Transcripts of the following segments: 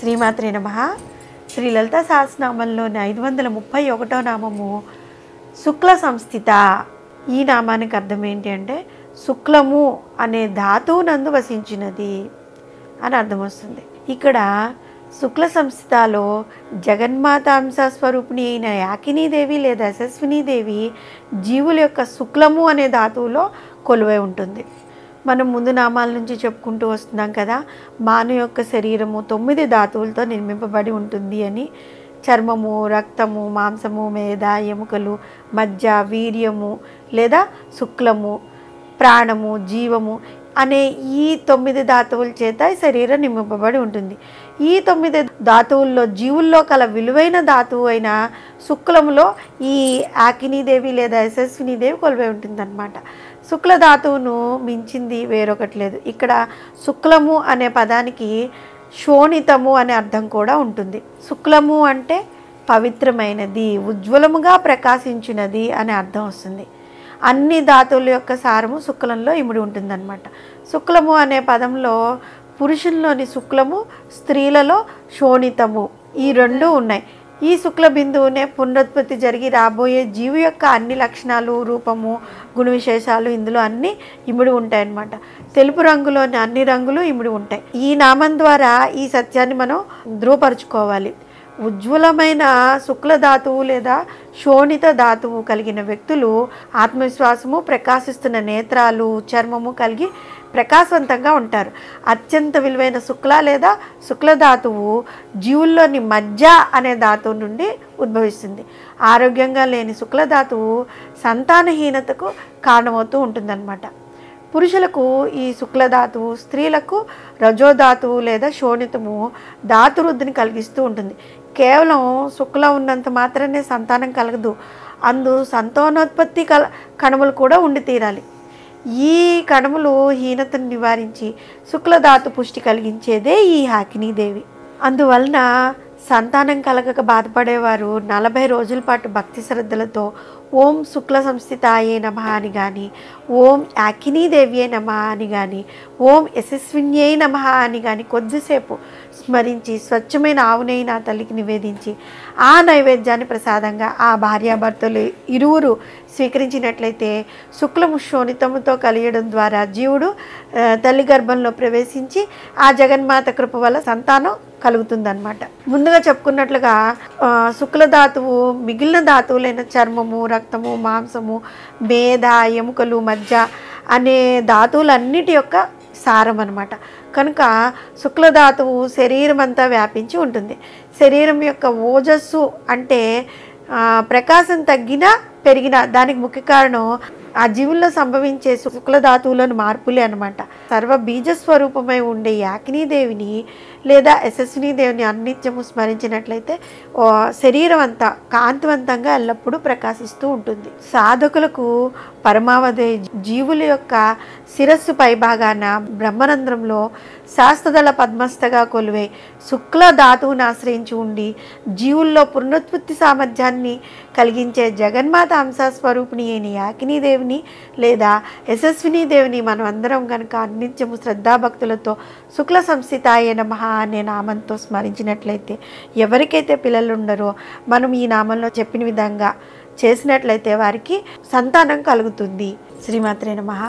శ్రీమాత్రే నమః. శ్రీ లలితా సహస్రనామంలోని 531వ నామము శుక్ల సంస్థిత. ఈ నామానికి అర్థం ఏంటి అంటే శుక్లము అనే ధాతువు నందు వసించినది అని అర్థం వస్తుంది. ఇక్కడ శుక్ల సంస్థితలో జగన్మాత అంశ స్వరూపిణి అయిన యాకినీదేవి లేదా యశస్వినీదేవి జీవుల యొక్క శుక్లము అనే ధాతువులో కొలువై ఉంటుంది. మనం ముందు నామాల నుంచి చెప్పుకుంటూ వస్తున్నాం కదా, మానవ యొక్క శరీరము 9 ధాతువులతో నిర్మింపబడి ఉంటుంది అని. చర్మము, రక్తము, మాంసము, మేధ, ఎముకలు, మజ్జ, వీర్యము లేదా శుక్లము, ప్రాణము, జీవము అనే ఈ 9 ధాతువుల చేత శరీరం నింపబడి ఉంటుంది. ఈ 9 ధాతువుల్లో జీవుల్లో కల విలువైన ధాతువు అయిన శుక్లములో ఈ యాకినీదేవి లేదా యశస్వినీదేవి కొలువై ఉంటుందన్నమాట. శుక్ల ధాతువును మించింది వేరొకటి లేదు. ఇక్కడ శుక్లము అనే పదానికి శోణితము అనే అర్థం కూడా ఉంటుంది. శుక్లము అంటే పవిత్రమైనది, ఉజ్వలముగా ప్రకాశించినది అనే అర్థం వస్తుంది. అన్ని ధాతువుల యొక్క సారము శుక్లంలో ఇమిడి ఉంటుందన్నమాట. శుక్లము అనే పదంలో పురుషుల్లోని శుక్లము, స్త్రీలలో శోణితము ఈ రెండు ఉన్నాయి. ఈ శుక్ల బిందువునే పునరుత్పత్తి జరిగి రాబోయే జీవి యొక్క అన్ని లక్షణాలు, రూపము, గుణ విశేషాలు ఇందులో అన్నీ ఇమిడి ఉంటాయి అన్నమాట. తెలుపు రంగులోని అన్ని రంగులు ఇమిడి ఉంటాయి. ఈ నామం ద్వారా ఈ సత్యాన్ని మనం ధృవపరుచుకోవాలి. ఉజ్వలమైన శుక్ల ధాతువు లేదా శోణిత ధాతువు కలిగిన వ్యక్తులు ఆత్మవిశ్వాసము, ప్రకాశిస్తున్న నేత్రాలు, చర్మము కలిగి ప్రకాశవంతంగా ఉంటారు. అత్యంత విలువైన శుక్ల లేదా శుక్ల ధాతువు జీవుల్లోని మజ్జ అనే ధాతువు నుండి ఉద్భవిస్తుంది. ఆరోగ్యంగా లేని శుక్ల ధాతువు సంతానహీనతకు కారణమవుతూ ఉంటుందన్నమాట. పురుషులకు ఈ శుక్లధాతువు, స్త్రీలకు రజోధాతువు లేదా శోణితము ధాతువృద్ధిని కలిగిస్తూ ఉంటుంది. కేవలం శుక్ల ఉన్నంత మాత్రమే సంతానం కలగదు, అందు సంతానోత్పత్తి కణములు కూడా ఉండి తీరాలి. ఈ కణములు హీనతను నివారించి శుక్లధాతు పుష్టి కలిగించేదే ఈ యాకినీదేవి. అందువలన సంతానం కలగక బాధపడేవారు 40 రోజుల పాటు భక్తి శ్రద్ధలతో ఓం శుక్ల సంస్థితాయే నమః అని కానీ, ఓం యాకినీదేవ్యే నమః అని కానీ, ఓం యశస్విన్యే నమః అని కానీ కొద్దిసేపు స్మరించి స్వచ్ఛమైన ఆవునేయి నా తల్లికి నివేదించి ఆ నైవేద్యాన్ని ప్రసాదంగా ఆ భార్యాభర్తలు ఇరువురు స్వీకరించినట్లయితే శుక్లము శోణితముతో కలియడం ద్వారా జీవుడు తల్లి గర్భంలో ప్రవేశించి ఆ జగన్మాత కృప వల్ల సంతానం కలుగుతుందన్నమాట. ముందుగా చెప్పుకున్నట్లుగా శుక్లధాతువు మిగిలిన ధాతువులైన చర్మము, రక్తము, మాంసము, మేధ, ఎముకలు, మజ్జ అనే ధాతువులన్నిటి యొక్క సారం అన్నమాట. కనుక శుక్లధాతువు శరీరం అంతా వ్యాపించి ఉంటుంది. శరీరం యొక్క ఓజస్సు అంటే ప్రకాశం తగ్గినా పెరిగినా దానికి ముఖ్య కారణం ఆ జీవుల్లో సంభవించే శుక్లధాతువులోని మార్పులే అనమాట. సర్వ బీజస్వరూపమై ఉండే యాకినీదేవిని లేదా యశస్వినీదేవిని అన్నిత్యము స్మరించినట్లయితే శరీరం అంతా కాంతివంతంగా ఎల్లప్పుడూ ప్రకాశిస్తూ ఉంటుంది. సాధకులకు పరమావధి జీవుల యొక్క శిరస్సు పైభాగాన బ్రహ్మరంధ్రంలో శాస్త్రదళ పద్మస్థగా కొలువై శుక్ల ధాతువును ఆశ్రయించి ఉండి జీవుల్లో పునరుత్పత్తి సామర్థ్యాన్ని కలిగించే జగన్మాత అంశస్వరూపిణి అయిన యాకినీదేవిని లేదా యశస్వినీదేవిని మనం అందరం కనుక అన్నిత్యము శ్రద్ధాభక్తులతో శుక్ల సంస్థితాయే నమః అనే నామంతో స్మరించినట్లయితే ఎవరికైతే పిల్లలు ఉండరో మనం ఈ నామంలో చెప్పిన విధంగా చేసినట్లయితే వారికి సంతానం కలుగుతుంది. శ్రీమాత్రే నమః.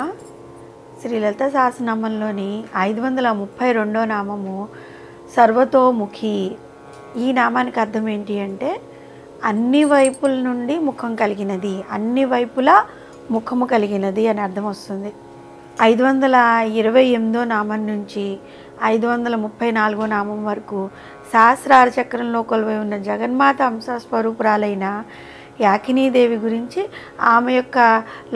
శ్రీ లలితా సహస్రనామంలోని 532వ నామము సర్వతోముఖి. ఈ నామానికి అర్థం ఏంటి అంటే అన్ని వైపుల నుండి ముఖం కలిగినది, అన్ని వైపులా ముఖము కలిగినది అని అర్థం వస్తుంది. 528వ నామం నుంచి 534వ నామం వరకు సహస్రార చక్రంలో కొలువై ఉన్న జగన్మాత అంశ స్వరూపురాలైన యాకినీదేవి గురించి, ఆమె యొక్క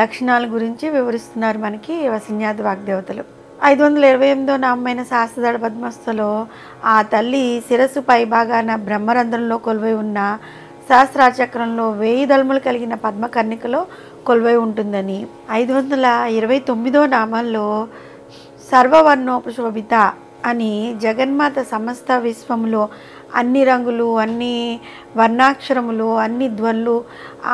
లక్షణాల గురించి వివరిస్తున్నారు మనకి వసిన్యాది వాగ్దేవతలు. 528వ నామైన శాస్త్రదళ పద్మస్థలో ఆ తల్లి శిరస్సు పైభాగాన బ్రహ్మరంధ్రంలో కొలువై ఉన్న సహస్రార చక్రంలో 1000 దళములు కలిగిన పద్మకర్ణికలో కొలువై ఉంటుందని, 529వ నామంలో సర్వవర్ణోపశోభిత అని జగన్మాత సమస్త విశ్వంలో అన్ని రంగులు, అన్ని వర్ణాక్షరములు, అన్ని ధ్వనులు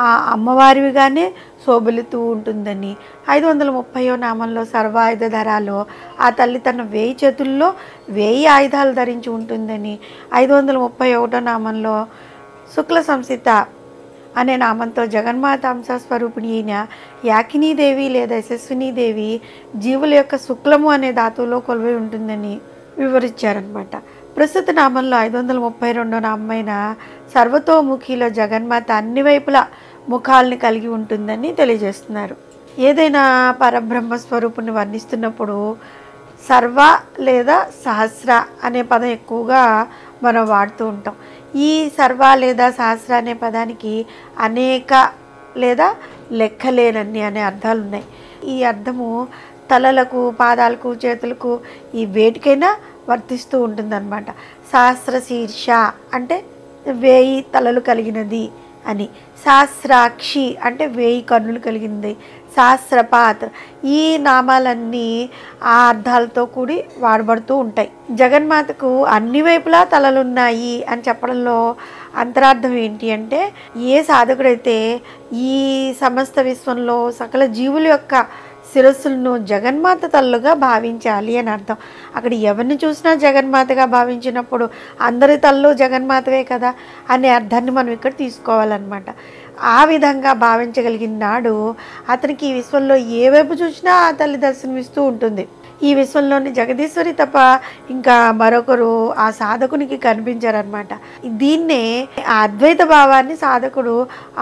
ఆ అమ్మవారివిగానే శోభిల్లుతూ ఉంటుందని. 530వ నామంలో సర్వాయుధధరాలో ఆ తల్లి తన 1000 చేతుల్లో 1000 ఆయుధాలు ధరించి ఉంటుందని. 531వ నామంలో శుక్ల సంస్థిత అనే నామంతో జగన్మాత అంశ స్వరూపిణి అయిన యాకినీదేవి లేదా యశస్వినీదేవి జీవుల యొక్క శుక్లము అనే ధాతువులో కొలువై ఉంటుందని వివరించారనమాట. ప్రస్తుత నామంలో 532వ నామైన సర్వతోముఖిలో జగన్మాత అన్ని వైపుల ముఖాలని కలిగి ఉంటుందని తెలియజేస్తున్నారు. ఏదైనా పరబ్రహ్మ స్వరూపుని వర్ణిస్తున్నప్పుడు సర్వ లేదా సహస్ర అనే పదం ఎక్కువగా మనం వాడుతూ ఉంటాం. ఈ సర్వ లేదా సహస్ర అనే పదానికి అనేక లేదా లెక్కలేనన్ని అనే అర్థాలు ఉన్నాయి. ఈ అర్థము తలలకు, పాదాలకు, చేతులకు ఈ వేటికైనా వర్తిస్తూ ఉంటుందన్నమాట. సహస్ర శీర్ష అంటే 1000 తలలు కలిగినది అని. సహస్రాక్షి అంటే 1000 కన్నులు కలిగింది. సహస్రపాత్ ఈ నామాలన్నీ ఆ అర్థాలతో కూడి వాడబడుతూ ఉంటాయి. జగన్మాతకు అన్ని వైపులా తలలున్నాయి అని చెప్పడంలో అంతరార్థం ఏంటి అంటే, ఏ సాధకుడైతే ఈ సమస్త విశ్వంలో సకల జీవుల యొక్క శిరస్సులను జగన్మాత తల్లుగా భావించాలి అని అర్థం. అక్కడ ఎవరిని చూసినా జగన్మాతగా భావించినప్పుడు అందరి తల్లు జగన్మాతవే కదా అనే అర్థాన్ని మనం ఇక్కడ తీసుకోవాలన్నమాట. ఆ విధంగా భావించగలిగిన నాడు అతనికి ఈ విశ్వంలో ఏ వైపు చూసినా ఆ తల్లి దర్శనమిస్తూ ఉంటుంది. ఈ విశ్వంలోని జగదీశ్వరి తప్ప ఇంకా మరొకరు ఆ సాధకునికి కనిపించారనమాట. దీన్నే ఆ అద్వైత భావాన్ని సాధకుడు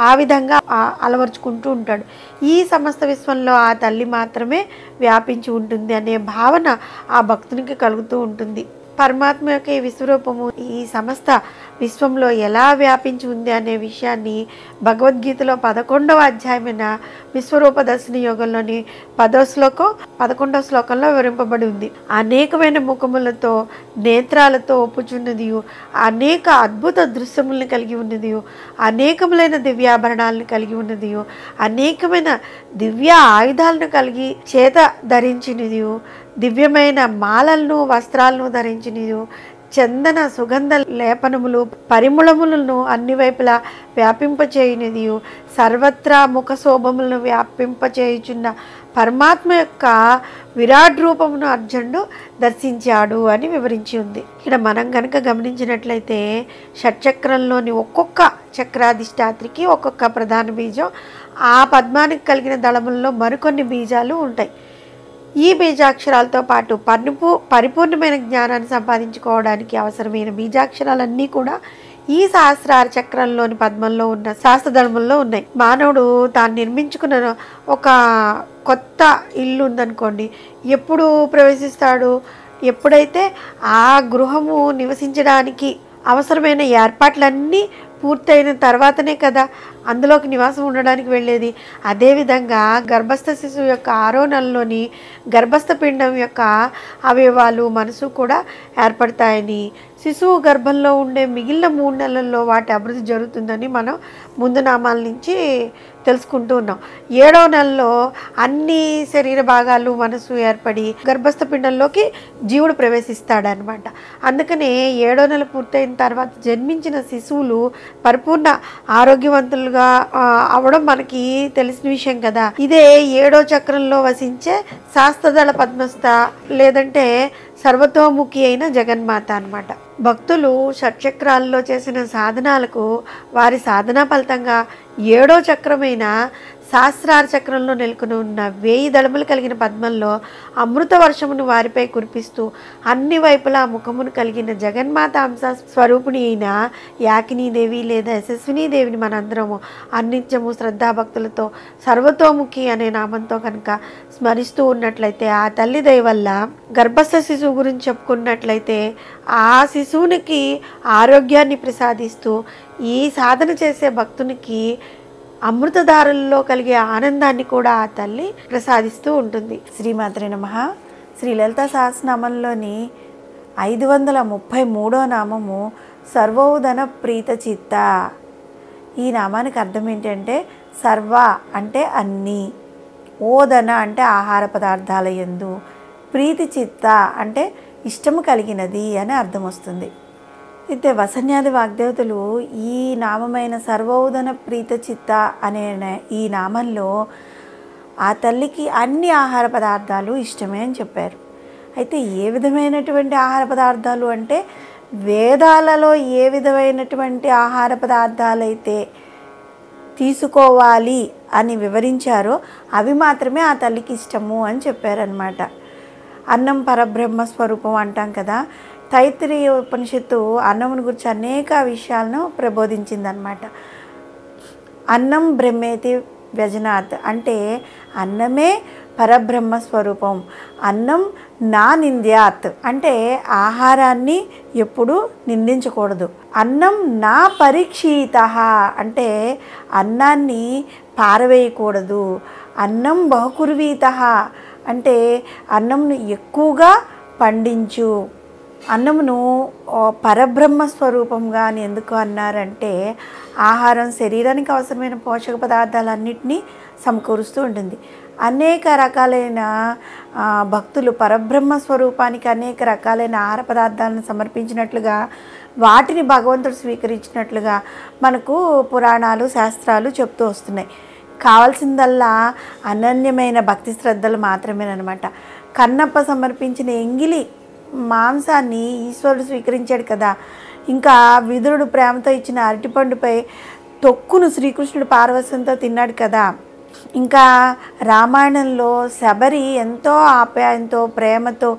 ఆ విధంగా అలవర్చుకుంటూ ఉంటాడు. ఈ సమస్త విశ్వంలో ఆ తల్లి మాత్రమే వ్యాపించి ఉంటుంది అనే భావన ఆ భక్తునికి కలుగుతూ ఉంటుంది. పరమాత్మ యొక్క ఈ విశ్వరూపము ఈ సమస్త విశ్వంలో ఎలా వ్యాపించి ఉంది అనే విషయాన్ని భగవద్గీతలో 11వ అధ్యాయమైన విశ్వరూప దర్శన యోగంలోని 11వ శ్లోకంలో వివరింపబడి ఉంది. అనేకమైన ముఖములతో, నేత్రాలతో ఒప్పుచున్నది, అనేక అద్భుత దృశ్యములను కలిగి ఉన్నది, అనేకములైన దివ్యాభరణాలను కలిగి ఉన్నది, అనేకమైన దివ్య ఆయుధాలను కలిగి చేత ధరించినది, దివ్యమైన మాలలను, వస్త్రాలను ధరించినది, చందన సుగంధ లేపనములు, పరిమళములను అన్ని వైపులా వ్యాపింపచేయునిది, సర్వత్రా ముఖ శోభములను వ్యాపింపచేయుచున్న పరమాత్మ యొక్క విరాట్ రూపమును అర్జునుడు దర్శించాడు అని వివరించి ఉంది. ఇక్కడ మనం కనుక గమనించినట్లయితే షట్చక్రంలోని ఒక్కొక్క చక్రాధిష్టాత్రికి ఒక్కొక్క ప్రధాన బీజం, ఆ పద్మానికి కలిగిన దళములలో మరికొన్ని బీజాలు ఉంటాయి. ఈ బీజాక్షరాలతో పాటు పరిపూర్ణమైన జ్ఞానాన్ని సంపాదించుకోవడానికి అవసరమైన బీజాక్షరాలన్నీ కూడా ఈ సహస్రార చక్రంలోని పద్మంలో ఉన్న శాస్త్రధర్మంలో ఉన్నాయి. మానవుడు తాను నిర్మించుకున్న ఒక కొత్త ఇల్లు ఉందనుకోండి, ఎప్పుడు ప్రవేశిస్తాడు? ఎప్పుడైతే ఆ గృహము నివసించడానికి అవసరమైన ఏర్పాట్లన్నీ పూర్తయిన తర్వాతనే కదా అందులోకి నివాసం ఉండడానికి వెళ్ళేది. అదేవిధంగా గర్భస్థ శిశువు యొక్క 6వ నెలలోని గర్భస్థ పిండం యొక్క అవయవాలు, మనసు కూడా ఏర్పడతాయని, శిశువు గర్భంలో ఉండే మిగిలిన 3 నెలల్లో వాటి అభివృద్ధి జరుగుతుందని మనం ముందు నామాల నుంచి తెలుసుకుంటూ ఉన్నాం. 7వ నెలలో అన్ని శరీర భాగాలు, మనసు ఏర్పడి గర్భస్థ పిండంలోకి జీవుడు ప్రవేశిస్తాడనమాట. అందుకనే 7వ నెల పూర్తయిన తర్వాత జన్మించిన శిశువులు పరిపూర్ణ ఆరోగ్యవంతులుగా అవడం మనకి తెలిసిన విషయం కదా. ఇదే 7వ చక్రంలో వసించే శాస్త్రదళ పద్మస్థ లేదంటే సర్వతోముఖి అయిన జగన్మాత అన్నమాట. భక్తులు షట్చక్రాల్లో చేసిన సాధనాలకు వారి సాధనా ఫలితంగా 7వ చక్రమైన సహస్రార చక్రంలో నెలకొని ఉన్న 1000 దళములు కలిగిన పద్మంలో అమృత వర్షమును వారిపై కురిపిస్తూ అన్ని వైపులా ముఖమును కలిగిన జగన్మాత అంశ స్వరూపిణి అయిన యాకినీదేవి లేదా యశస్వినీదేవిని మనందరము అన్నిత్యము శ్రద్ధాభక్తులతో సర్వతోముఖి అనే నామంతో కనుక స్మరిస్తూ ఉన్నట్లయితే, ఆ తల్లి దయ వల్ల గర్భస్థ శిశువు గురించి చెప్పుకున్నట్లయితే ఆ శిశువునికి ఆరోగ్యాన్ని ప్రసాదిస్తూ ఈ సాధన చేసే భక్తునికి అమృతధారల్లో కలిగే ఆనందాన్ని కూడా ఆ తల్లి ప్రసాదిస్తూ ఉంటుంది. శ్రీమాత్రే నమః. శ్రీ లలితా సహస్రనామంలోని 533వ నామము సర్వోదన ప్రీత చిత్త. ఈ నామానికి అర్థం ఏంటంటే సర్వ అంటే అన్నీ, ఓదన అంటే ఆహార పదార్థాల యందు, ప్రీతి చిత్త అంటే ఇష్టము కలిగినది అని అర్థం వస్తుంది. అయితే వసన్యాది వాగ్దేవతలు ఈ నామమైన సర్వోదన ప్రీత చిత్త అనే ఈ నామంలో ఆ తల్లికి అన్ని ఆహార పదార్థాలు ఇష్టమే అని చెప్పారు. అయితే ఏ విధమైనటువంటి ఆహార పదార్థాలు అంటే, వేదాలలో ఏ విధమైనటువంటి ఆహార పదార్థాలైతే తీసుకోవాలి అని వివరించారో అవి మాత్రమే ఆ తల్లికి ఇష్టము అని చెప్పారనమాట. అన్నం పరబ్రహ్మ స్వరూపం అంటాం కదా. తైత్తిరీయ ఉపనిషత్తు అన్నమును గురించి అనేక విషయాలను ప్రబోధించిందనమాట. అన్నం బ్రహ్మేతి వ్యజనాత్ అంటే అన్నమే పరబ్రహ్మ స్వరూపం. అన్నం నా నింద్యాత్ అంటే ఆహారాన్ని ఎప్పుడు నిందించకూడదు. అన్నం నా పరీక్షిత అంటే అన్నాన్ని పారవేయకూడదు. అన్నం బహుకుర్వీత అంటే అన్నంను ఎక్కువగా పండించు. అన్నమును పరబ్రహ్మ స్వరూపంగా అని ఎందుకు అన్నారంటే, ఆహారం శరీరానికి అవసరమైన పోషక పదార్థాలన్నింటినీ సమకూరుస్తూ ఉంటుంది. అనేక రకాలైన భక్తులు పరబ్రహ్మ స్వరూపానికి అనేక రకాలైన ఆహార పదార్థాలను సమర్పించినట్లుగా, వాటిని భగవంతుడు స్వీకరించినట్లుగా మనకు పురాణాలు శాస్త్రాలు చెప్తూ వస్తున్నాయి. కావాల్సిందల్లా అనన్యమైన భక్తి శ్రద్ధలు మాత్రమేనమాట. కన్నప్ప సమర్పించిన ఎంగిలి మాంసాన్ని ఈశ్వరుడు స్వీకరించాడు కదా. ఇంకా విదురుడు ప్రేమతో ఇచ్చిన అరటిపండుపై తొక్కును శ్రీకృష్ణుడు పార్వశంతో తిన్నాడు కదా. ఇంకా రామాయణంలో శబరి ఎంతో ఆప్యాయంతో ప్రేమతో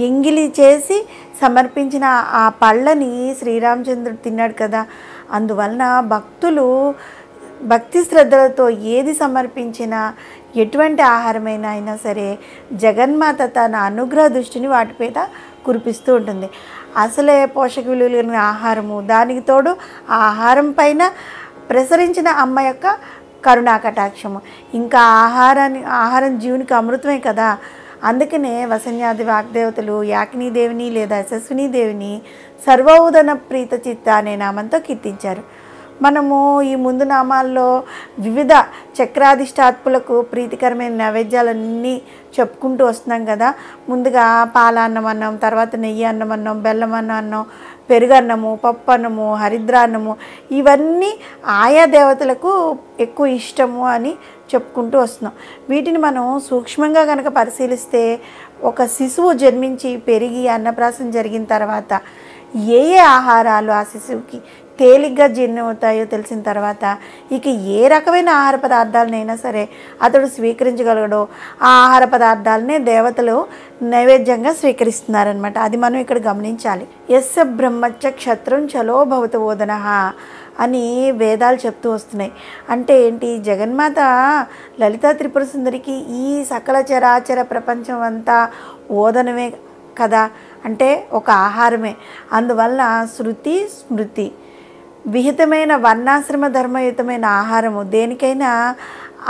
ఎంగిలి చేసి సమర్పించిన ఆ పళ్ళని శ్రీరామచంద్రుడు తిన్నాడు కదా. అందువలన భక్తులు భక్తి శ్రద్ధలతో ఏది సమర్పించినా, ఎటువంటి ఆహారమైనా అయినా సరే జగన్మాత తన అనుగ్రహ దృష్టిని వాటి మీద కురిపిస్తూ ఉంటుంది. అసలే పోషక విలువలు కలిగిన ఆహారము, దానికి తోడు ఆ ఆహారం పైన ప్రసరించిన అమ్మ యొక్క కరుణా కటాక్షము, ఇంకా ఆహారం జీవునికి అమృతమే కదా. అందుకనే వసన్యాది వాగ్దేవతలు యాకినీదేవిని లేదా యశస్వినీదేవిని సర్వోదన ప్రీత చిత్త అనే నామంతో కీర్తించారు. మనము ఈ ముందు నామాల్లో వివిధ చక్రాధిష్టాత్ములకు ప్రీతికరమైన నైవేద్యాలన్నీ చెప్పుకుంటూ వస్తున్నాం కదా. ముందుగా పాలన్నం అన్నం, తర్వాత నెయ్యి అన్నం అన్నం, బెల్లం అన్నం, పెరుగన్నము, పప్పు అన్నము, హరిద్రాన్నము, ఇవన్నీ ఆయా దేవతలకు ఎక్కువ ఇష్టము అని చెప్పుకుంటూ వస్తున్నాం. వీటిని మనం సూక్ష్మంగా కనుక పరిశీలిస్తే, ఒక శిశువు జన్మించి పెరిగి అన్నప్రాసం జరిగిన తర్వాత ఏ ఆహారాలు ఆ శిశువుకి తేలిగ్గా జీర్ణమవుతాయో తెలిసిన తర్వాత ఇక ఏ రకమైన ఆహార పదార్థాలనైనా సరే అతడు స్వీకరించగలగడో ఆ ఆహార పదార్థాలనే దేవతలు నైవేద్యంగా స్వీకరిస్తున్నారనమాట. అది మనం ఇక్కడ గమనించాలి. యస్య బ్రహ్మచ్చ క్షత్రం చలో భవత ఓదన అని వేదాలు చెప్తూ వస్తున్నాయి. అంటే ఏంటి? జగన్మాత లలితా త్రిపుర సుందరికి ఈ సకల చరాచర ప్రపంచం అంతా ఓదనమే కదా, అంటే ఒక ఆహారమే. అందువల్ల శృతి స్మృతి విహితమైన వర్ణాశ్రమ ధర్మయుతమైన ఆహారము దేనికైనా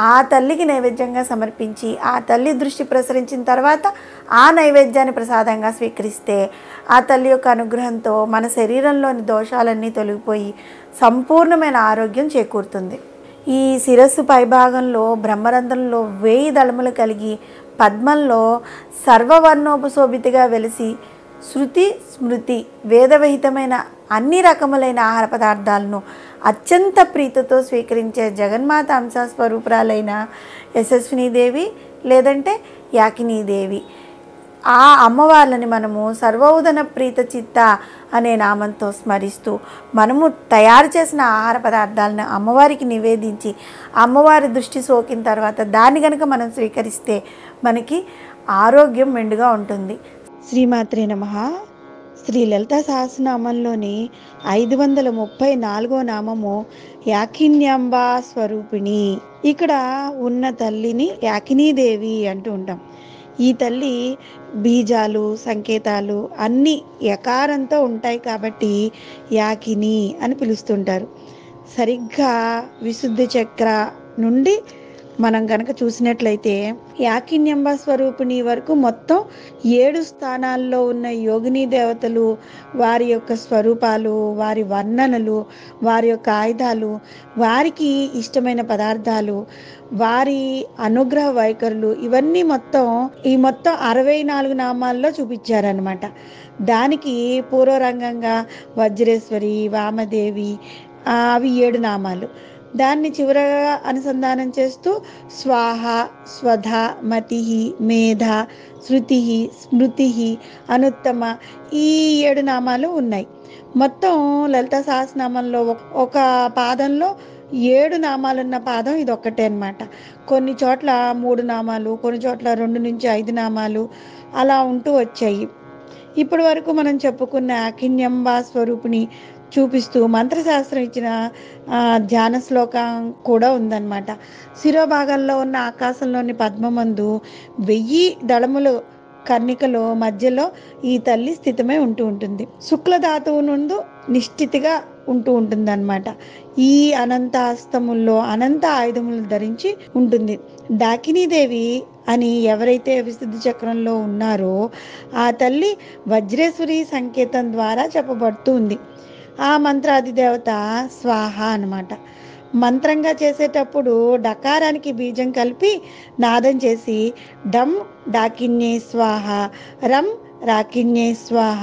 ఆ తల్లికి నైవేద్యంగా సమర్పించి ఆ తల్లి దృష్టి ప్రసరించిన తర్వాత ఆ నైవేద్యాన్ని ప్రసాదంగా స్వీకరిస్తే ఆ తల్లి యొక్క అనుగ్రహంతో మన శరీరంలోని దోషాలన్నీ తొలగిపోయి సంపూర్ణమైన ఆరోగ్యం చేకూరుతుంది. ఈ శిరస్సు పైభాగంలో బ్రహ్మరంధ్రంలో 1000 దళములు కలిగి పద్మంలో సర్వవర్ణోపశోభితగా వెలిసి శృతి స్మృతి వేదవిహితమైన అన్ని రకములైన ఆహార పదార్థాలను అత్యంత ప్రీతితో స్వీకరించే జగన్మాత అంశస్వరూపురాలైన యశస్వినీదేవి లేదంటే యాకినీదేవి, ఆ అమ్మవార్లని మనము సర్వోదన ప్రీత చిత్త అనే నామంతో స్మరిస్తూ మనము తయారు చేసిన ఆహార పదార్థాలను అమ్మవారికి నివేదించి అమ్మవారి దృష్టి సోకిన తర్వాత దాన్ని కనుక మనం స్వీకరిస్తే మనకి ఆరోగ్యం మెండుగా ఉంటుంది. శ్రీమాత్రే నమః. శ్రీ లలితా సహస్రనామంలోని 534వ నామము యాకిన్యాంబా స్వరూపిణి. ఇక్కడ ఉన్న తల్లిని యాకినీదేవి అంటూ ఉంటాం. ఈ తల్లి బీజాలు సంకేతాలు అన్నీ యకారంతో ఉంటాయి కాబట్టి యాకిని అని పిలుస్తుంటారు. సరిగ్గా విశుద్ధి చక్ర నుండి మనం కనుక చూసినట్లయితే యాకిన్యంబ స్వరూపిణి వరకు మొత్తం 7 స్థానాల్లో ఉన్న యోగిని దేవతలు, వారి యొక్క స్వరూపాలు, వారి వర్ణనలు, వారి యొక్క ఆయుధాలు, వారికి ఇష్టమైన పదార్థాలు, వారి అనుగ్రహ వైఖరులు ఇవన్నీ మొత్తం 64 నామాల్లో చూపించారనమాట. దానికి పూర్వరంగంగా వజ్రేశ్వరి, వామదేవి, అవి 7 నామాలు. దాన్ని చివరగా అనుసంధానం చేస్తూ స్వాహ, స్వధ, మతి, మేధ, శృతి, స్మృతి, అనుత్తమ, ఈ 7 నామాలు ఉన్నాయి. మొత్తం లలితా సహస్రనామంలో ఒక పాదంలో 7 నామాలున్న పాదం ఇది ఒక్కటే అనమాట. కొన్ని చోట్ల 3 నామాలు, కొన్ని చోట్ల 2-5 నామాలు అలా ఉంటూ వచ్చాయి. ఇప్పటి వరకు మనం చెప్పుకున్న కిన్యంబా స్వరూపిణి చూపిస్తూ మంత్రశాస్త్రం ఇచ్చిన ధ్యాన శ్లోకం కూడా ఉందన్నమాట. శిరోభాగంలో ఉన్న ఆకాశంలోని పద్మమందు 1000 దళములు కర్ణికలో మధ్యలో ఈ తల్లి స్థితమై ఉంటుంది. శుక్లధాతువు నుండి నిశ్చితిగా ఉంటుందన్నమాట. ఈ అనంత హస్తముల్లో అనంత ఆయుధములు ధరించి ఉంటుంది. డాకినీదేవి అని ఎవరైతే విశుద్ధి చక్రంలో ఉన్నారో ఆ తల్లి వజ్రేశ్వరి సంకేతం ద్వారా చెప్పబడుతుంది. ఆ మంత్రాధిదేవత స్వాహ అన్నమాట. మంత్రంగా చేసేటప్పుడు డకారానికి బీజం కలిపి నాదం చేసి డమ్ డాకిన్యే స్వాహ, రమ్ రాకిన్యే స్వాహ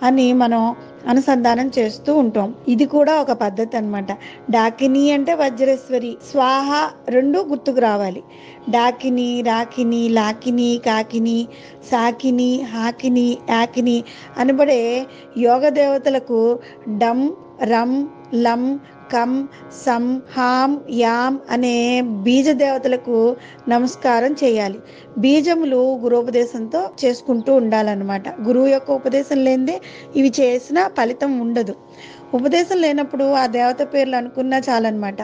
అని మనం అనుసంధానం చేస్తూ ఉంటాం. ఇది కూడా ఒక పద్ధతి అన్నమాట. డాకిని అంటే వజ్రేశ్వరి, స్వాహ 2 గుర్తుకు రావాలి. డాకిని, రాకిని, లాకిని, కాకిని, సాకిని, హాకిని, యాకిని అనబడే యోగ దేవతలకు డమ్, రమ్, లం, కం, సం, హాం, యాం అనే బీజ దేవతలకు నమస్కారం చేయాలి. బీజములు గురుపదేశంతో చేసుకుంటూ ఉండాలన్నమాట. గురువు యొక్క ఉపదేశం లేనిదే ఇవి చేసిన ఫలితం ఉండదు. ఉపదేశం లేనప్పుడు ఆ దేవత పేర్లు అనుకున్నా చాలన్నమాట.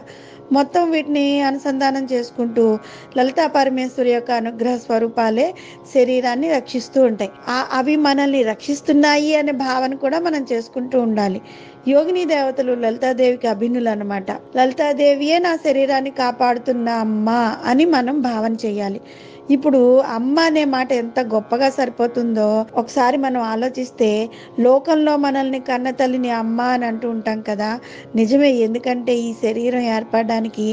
మొత్తం వీటిని అనుసంధానం చేసుకుంటూ లలితా పరమేశ్వరి యొక్క అనుగ్రహ స్వరూపాలే శరీరాన్ని రక్షిస్తూ ఉంటాయి. అవి మనల్ని రక్షిస్తున్నాయి అనే భావన కూడా మనం చేసుకుంటూ ఉండాలి. యోగిని దేవతలు లలితాదేవికి అభిన్నులు అన్నమాట. లలితాదేవియే నా శరీరాన్ని కాపాడుతున్న అమ్మ అని మనం భావన చేయాలి. ఇప్పుడు అమ్మ అనే మాట ఎంత గొప్పగా సరిపోతుందో ఒకసారి మనం ఆలోచిస్తే, లోకంలో మనల్ని కన్న తల్లిని అమ్మ అని అంటూ ఉంటాం కదా, నిజమే. ఎందుకంటే ఈ శరీరం ఏర్పడడానికి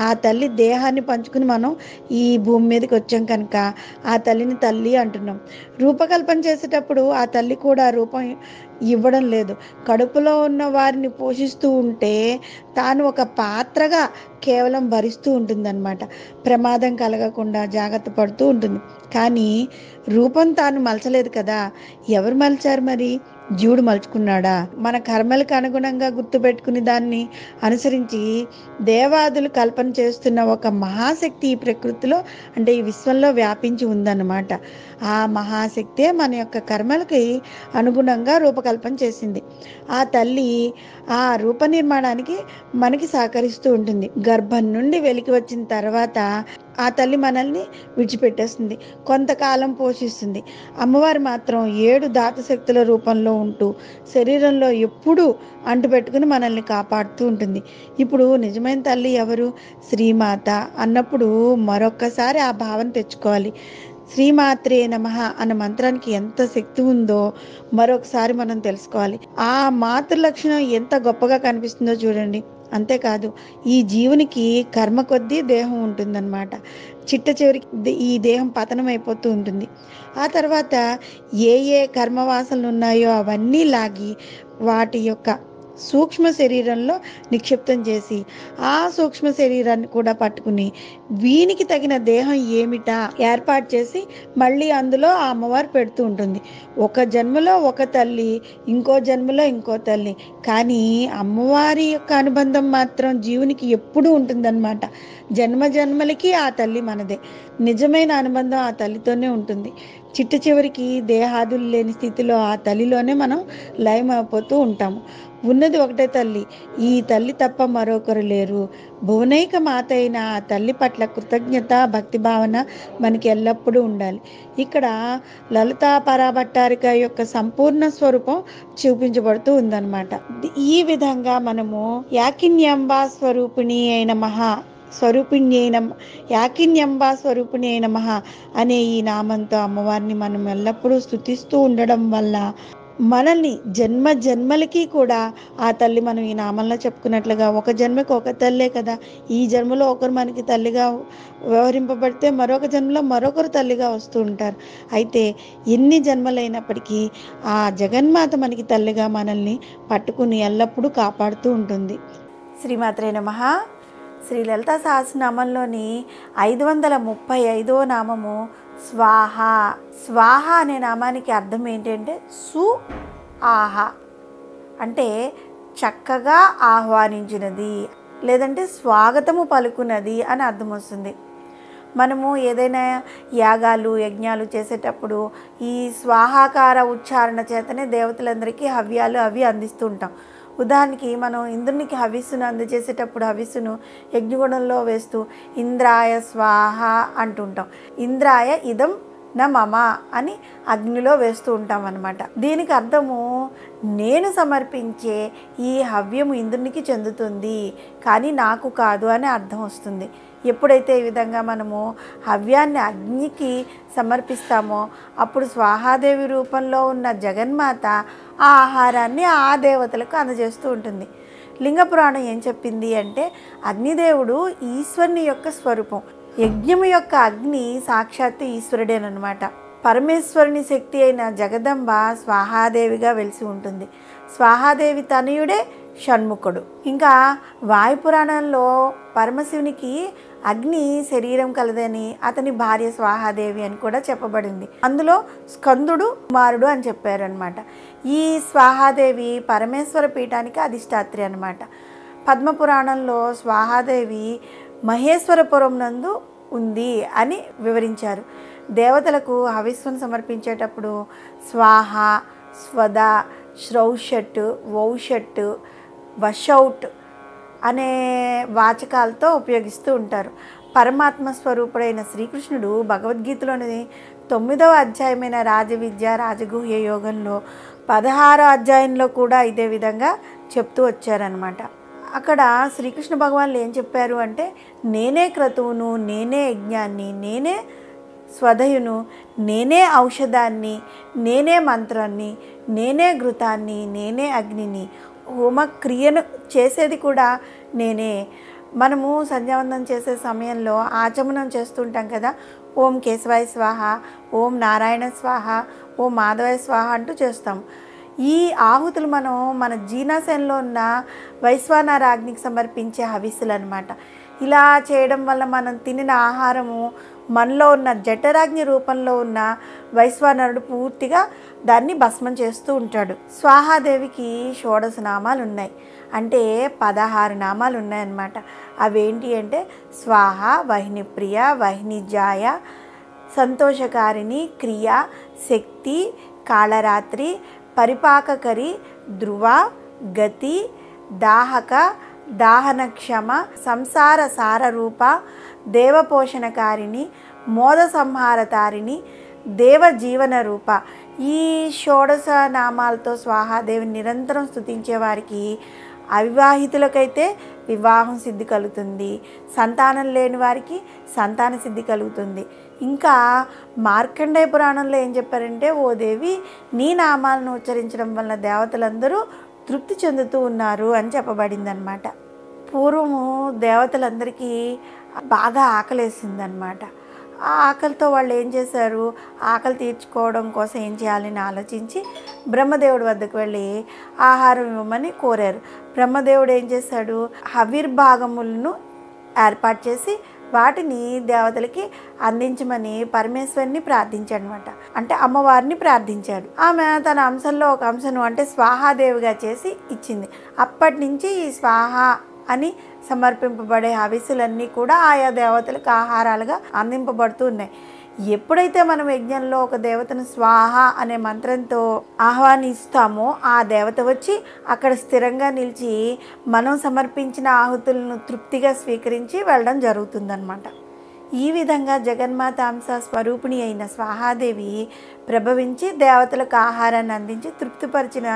ఆ తల్లి దేహాన్ని పంచుకుని మనం ఈ భూమి మీదకి వచ్చాం కనుక ఆ తల్లిని తల్లి అంటున్నాం. రూపకల్పన చేసేటప్పుడు ఆ తల్లి కూడా రూపం ఇవ్వడం లేదు. కడుపులో ఉన్న వారిని పోషిస్తూ ఉంటే తాను ఒక పాత్రగా కేవలం భరిస్తూ ఉంటుందన్నమాట. ప్రమాదం కలగకుండా జాగ్రత్త పడుతూ ఉంటుంది. కానీ రూపం తాను మలచలేదు కదా. ఎవరు మలిచారు మరి? జీవుడు మలుచుకున్నాడా? మన కర్మలకు అనుగుణంగా గుర్తుపెట్టుకుని దాన్ని అనుసరించి దేవాదులు కల్పన చేస్తున్న ఒక మహాశక్తి ఈ ప్రకృతిలో, అంటే ఈ విశ్వంలో వ్యాపించి ఉందన్నమాట. ఆ మహాశక్తే మన యొక్క కర్మలకి అనుగుణంగా రూపకల్పన చేసింది. ఆ తల్లి ఆ రూప నిర్మాణానికి మనకి సహకరిస్తూ ఉంటుంది. గర్భం నుండి వెలికి వచ్చిన తర్వాత ఆ తల్లి మనల్ని విడిచిపెట్టేస్తుంది, కొంతకాలం పోషిస్తుంది. అమ్మవారు మాత్రం 7 ధాతుశక్తుల రూపంలో ఉంటూ శరీరంలో ఎప్పుడూ అంటుపెట్టుకుని మనల్ని కాపాడుతూ ఉంటుంది. ఇప్పుడు నిజమైన తల్లి ఎవరు? శ్రీమాత అన్నప్పుడు మరొక్కసారి ఆ భావన తెచ్చుకోవాలి. శ్రీమాత్రే నమః అన్న మంత్రానికి ఎంత శక్తి ఉందో మరొకసారి మనం తెలుసుకోవాలి. ఆ మాతృ లక్షణం ఎంత గొప్పగా కనిపిస్తుందో చూడండి. అంతేకాదు, ఈ జీవునికి కర్మ కొద్దీ దేహం ఉంటుందన్నమాట. చిట్ట చివరికి ఈ దేహం పతనం అయిపోతూ ఉంటుంది. ఆ తర్వాత ఏ కర్మవాసనలు ఉన్నాయో అవన్నీ లాగి వాటి యొక్క సూక్ష్మ శరీరంలో నిక్షిప్తం చేసి ఆ సూక్ష్మ శరీరాన్ని కూడా పట్టుకుని వీనికి తగిన దేహం ఏమిటా ఏర్పాటు చేసి మళ్ళీ అందులో ఆ అమ్మవారు పెడుతూ ఉంటుంది. ఒక జన్మలో ఒక తల్లి, ఇంకో జన్మలో ఇంకో తల్లి. కానీ అమ్మవారి యొక్క అనుబంధం మాత్రం జీవునికి ఎప్పుడూ ఉంటుందన్నమాట. జన్మ జన్మలకి ఆ తల్లి మనదే. నిజమైన అనుబంధం ఆ తల్లితోనే ఉంటుంది. చిట్ట చివరికి దేహాదులు లేని స్థితిలో ఆ తల్లిలోనే మనం లయమైపోతూ ఉంటాము. ఉన్నది ఒకటే తల్లి. ఈ తల్లి తప్ప మరొకరు లేరు. భువనైక మాత అయిన ఆ తల్లి పట్ల కృతజ్ఞత, భక్తి భావన మనకి ఎల్లప్పుడూ ఉండాలి. ఇక్కడ లలితా పరాభట్టారిక యొక్క సంపూర్ణ స్వరూపం చూపించబడుతూ ఉందన్నమాట. ఈ విధంగా మనము యాకిన్యంబా స్వరూపిణి అయిన యాకిన్యంబా స్వరూపిణి అయిన అనే ఈ నామంతో అమ్మవారిని మనం ఎల్లప్పుడూ స్తుతిస్తూ ఉండడం వల్ల మనల్ని జన్మ జన్మలకి కూడా ఆ తల్లి, మనం ఈ నామంలో చెప్పుకున్నట్లుగా ఒక జన్మకి ఒక తల్లే కదా, ఈ జన్మలో ఒకరు మనకి తల్లిగా వ్యవహరింపబడితే మరొక జన్మలో మరొకరు తల్లిగా వస్తూ ఉంటారు. అయితే ఎన్ని జన్మలైనప్పటికీ ఆ జగన్మాత మనకి తల్లిగా మనల్ని పట్టుకుని ఎల్లప్పుడూ కాపాడుతూ ఉంటుంది. శ్రీమాత్రే నమః. శ్రీ లలితా సహస్రనామంలోని 535వ నామము స్వాహ. స్వాహ అనే నామానికి అర్థం ఏంటంటే సు ఆహ, అంటే చక్కగా ఆహ్వానించినది, లేదంటే స్వాగతము పలుకున్నది అని అర్థం వస్తుంది. మనము ఏదైనా యాగాలు యజ్ఞాలు చేసేటప్పుడు ఈ స్వాహాకార ఉచ్చారణ చేతనే దేవతలందరికీ హవ్యాలు అవి అందిస్తూ ఉంటాం. ఉదాహరణకి మనం ఇంద్రునికి హవిస్సును అందజేసేటప్పుడు హవిస్సును యజ్ఞగుణంలో వేస్తూ ఇంద్రాయ స్వాహ అంటుంటాం. ఇంద్రాయ ఇదం నా మమ అని అగ్నిలో వేస్తూ ఉంటాం అన్నమాట. దీనికి అర్థము నేను సమర్పించే ఈ హవ్యము ఇంద్రునికి చెందుతుంది, కానీ నాకు కాదు అని అర్థం వస్తుంది. ఎప్పుడైతే ఈ విధంగా మనము హవ్యాన్ని అగ్నికి సమర్పిస్తామో అప్పుడు స్వాహాదేవి రూపంలో ఉన్న జగన్మాత ఆ ఆహారాన్ని ఆ దేవతలకు అందజేస్తూ ఉంటుంది. లింగ పురాణం ఏం చెప్పింది అంటే అగ్నిదేవుడు ఈశ్వరుని యొక్క స్వరూపం. యజ్ఞము యొక్క అగ్ని సాక్షాత్తు ఈశ్వరుడేనమాట. పరమేశ్వరుని శక్తి అయిన జగదంబ స్వాహాదేవిగా వెలిసి ఉంటుంది. స్వాహాదేవి తనయుడే షణ్ముఖుడు. ఇంకా వాయుపురాణంలో పరమశివునికి అగ్ని శరీరం కలదని అతని భార్య స్వాహాదేవి అని కూడా చెప్పబడింది. అందులో స్కందుడు కుమారుడు అని చెప్పారనమాట. ఈ స్వాహాదేవి పరమేశ్వర పీఠానికి అధిష్టాత్రి అనమాట. పద్మపురాణంలో స్వాహాదేవి మహేశ్వరపురం నందు ఉంది అని వివరించారు. దేవతలకు హవిస్సును సమర్పించేటప్పుడు స్వాహ, స్వద, శ్రౌషట్, వౌషట్, వశౌట్ అనే వాచకాలతో ఉపయోగిస్తూ ఉంటారు. పరమాత్మ స్వరూపుడైన శ్రీకృష్ణుడు భగవద్గీతలోని 9వ అధ్యాయమైన రాజవిద్య రాజగుహ్య యోగంలో 16వ అధ్యాయంలో కూడా ఇదే విధంగా చెప్తూ వచ్చారనమాట. అక్కడ శ్రీకృష్ణ భగవాన్లు ఏం చెప్పారు అంటే నేనే క్రతువును, నేనే యజ్ఞాన్ని, నేనే స్వదయును, నేనే ఔషధాన్ని, నేనే మంత్రాన్ని, నేనే ఘృతాన్ని, నేనే అగ్నిని, హోమక్రియను చేసేది కూడా నేనే. మనము సంధ్యావందనం చేసే సమయంలో ఆచమనం చేస్తుంటాం కదా, ఓం కేశవాయ స్వాహ, ఓం నారాయణ స్వాహ, ఓం మాధవాయ స్వాహ అంటూ చేస్తాం. ఈ ఆహుతులు మనం మన జీర్ణాశయంలో ఉన్న వైశ్వానరాగ్నికి సమర్పించే హవిస్సులు అనమాట. ఇలా చేయడం వల్ల మనం తినిన ఆహారము మనలో ఉన్న జఠరాగ్ని రూపంలో ఉన్న వైశ్వానరుడు పూర్తిగా దాన్ని భస్మం చేస్తూ ఉంటాడు. స్వాహాదేవికి 16 నామాలు ఉన్నాయి, అంటే 16 నామాలు ఉన్నాయన్నమాట. అవేంటి అంటే స్వాహ, వహినిప్రియ, వహినిజాయ, సంతోషకారిణి, క్రియ, శక్తి, కాళరాత్రి, పరిపాకకరి, ధ్రువ, గతి, దాహక, దాహనక్షమ, సంసార సారరూప, దేవపోషణకారిణి, మోద సంహారతారిణి, దేవజీవన రూప. ఈ 16 నామాలతో స్వాహాదేవిని నిరంతరం స్తుతించే వారికి అవివాహితులకైతే వివాహం సిద్ధి కలుగుతుంది, సంతానం లేని వారికి సంతాన సిద్ధి కలుగుతుంది. ఇంకా మార్కండేయ పురాణంలో ఏం చెప్పారంటే ఓ దేవి, నీ నామాలను ఉచ్చరించడం వల్ల దేవతలందరూ తృప్తి చెందుతూ ఉన్నారు అని చెప్పబడిందనమాట. పూర్వము దేవతలందరికీ బాగా ఆకలేసిందనమాట. ఆ ఆకలితో వాళ్ళు ఏం చేశారు, ఆకలి తీర్చుకోవడం కోసం ఏం చేయాలని ఆలోచించి బ్రహ్మదేవుడి వద్దకు వెళ్ళి ఆహారం ఇవ్వమని కోరారు. బ్రహ్మదేవుడు ఏం చేశాడు, హవిర్భాగములను ఏర్పాటు చేసి వాటిని దేవతలకి అందించమని పరమేశ్వరిని ప్రార్థించాడు అనమాట. అంటే అమ్మవారిని ప్రార్థించాడు. ఆమె తన అంశంలో ఒక అంశను అంటే స్వాహాదేవిగా చేసి ఇచ్చింది. అప్పటి నుంచి ఈ స్వాహ అని సమర్పింపబడే హవిస్సులన్నీ కూడా ఆయా దేవతలకు ఆహారాలుగా అందింపబడుతూ ఉన్నాయి. ఎప్పుడైతే మనం యజ్ఞంలో ఒక దేవతను స్వాహ అనే మంత్రంతో ఆహ్వానిస్తామో ఆ దేవత వచ్చి అక్కడ స్థిరంగా నిలిచి మనం సమర్పించిన ఆహుతులను తృప్తిగా స్వీకరించి వెళ్ళడం జరుగుతుందన్నమాట. ఈ విధంగా జగన్మాత అంశ స్వరూపిణి అయిన స్వాహాదేవి ప్రభవించి దేవతలకు ఆహారాన్ని అందించి తృప్తిపరిచిన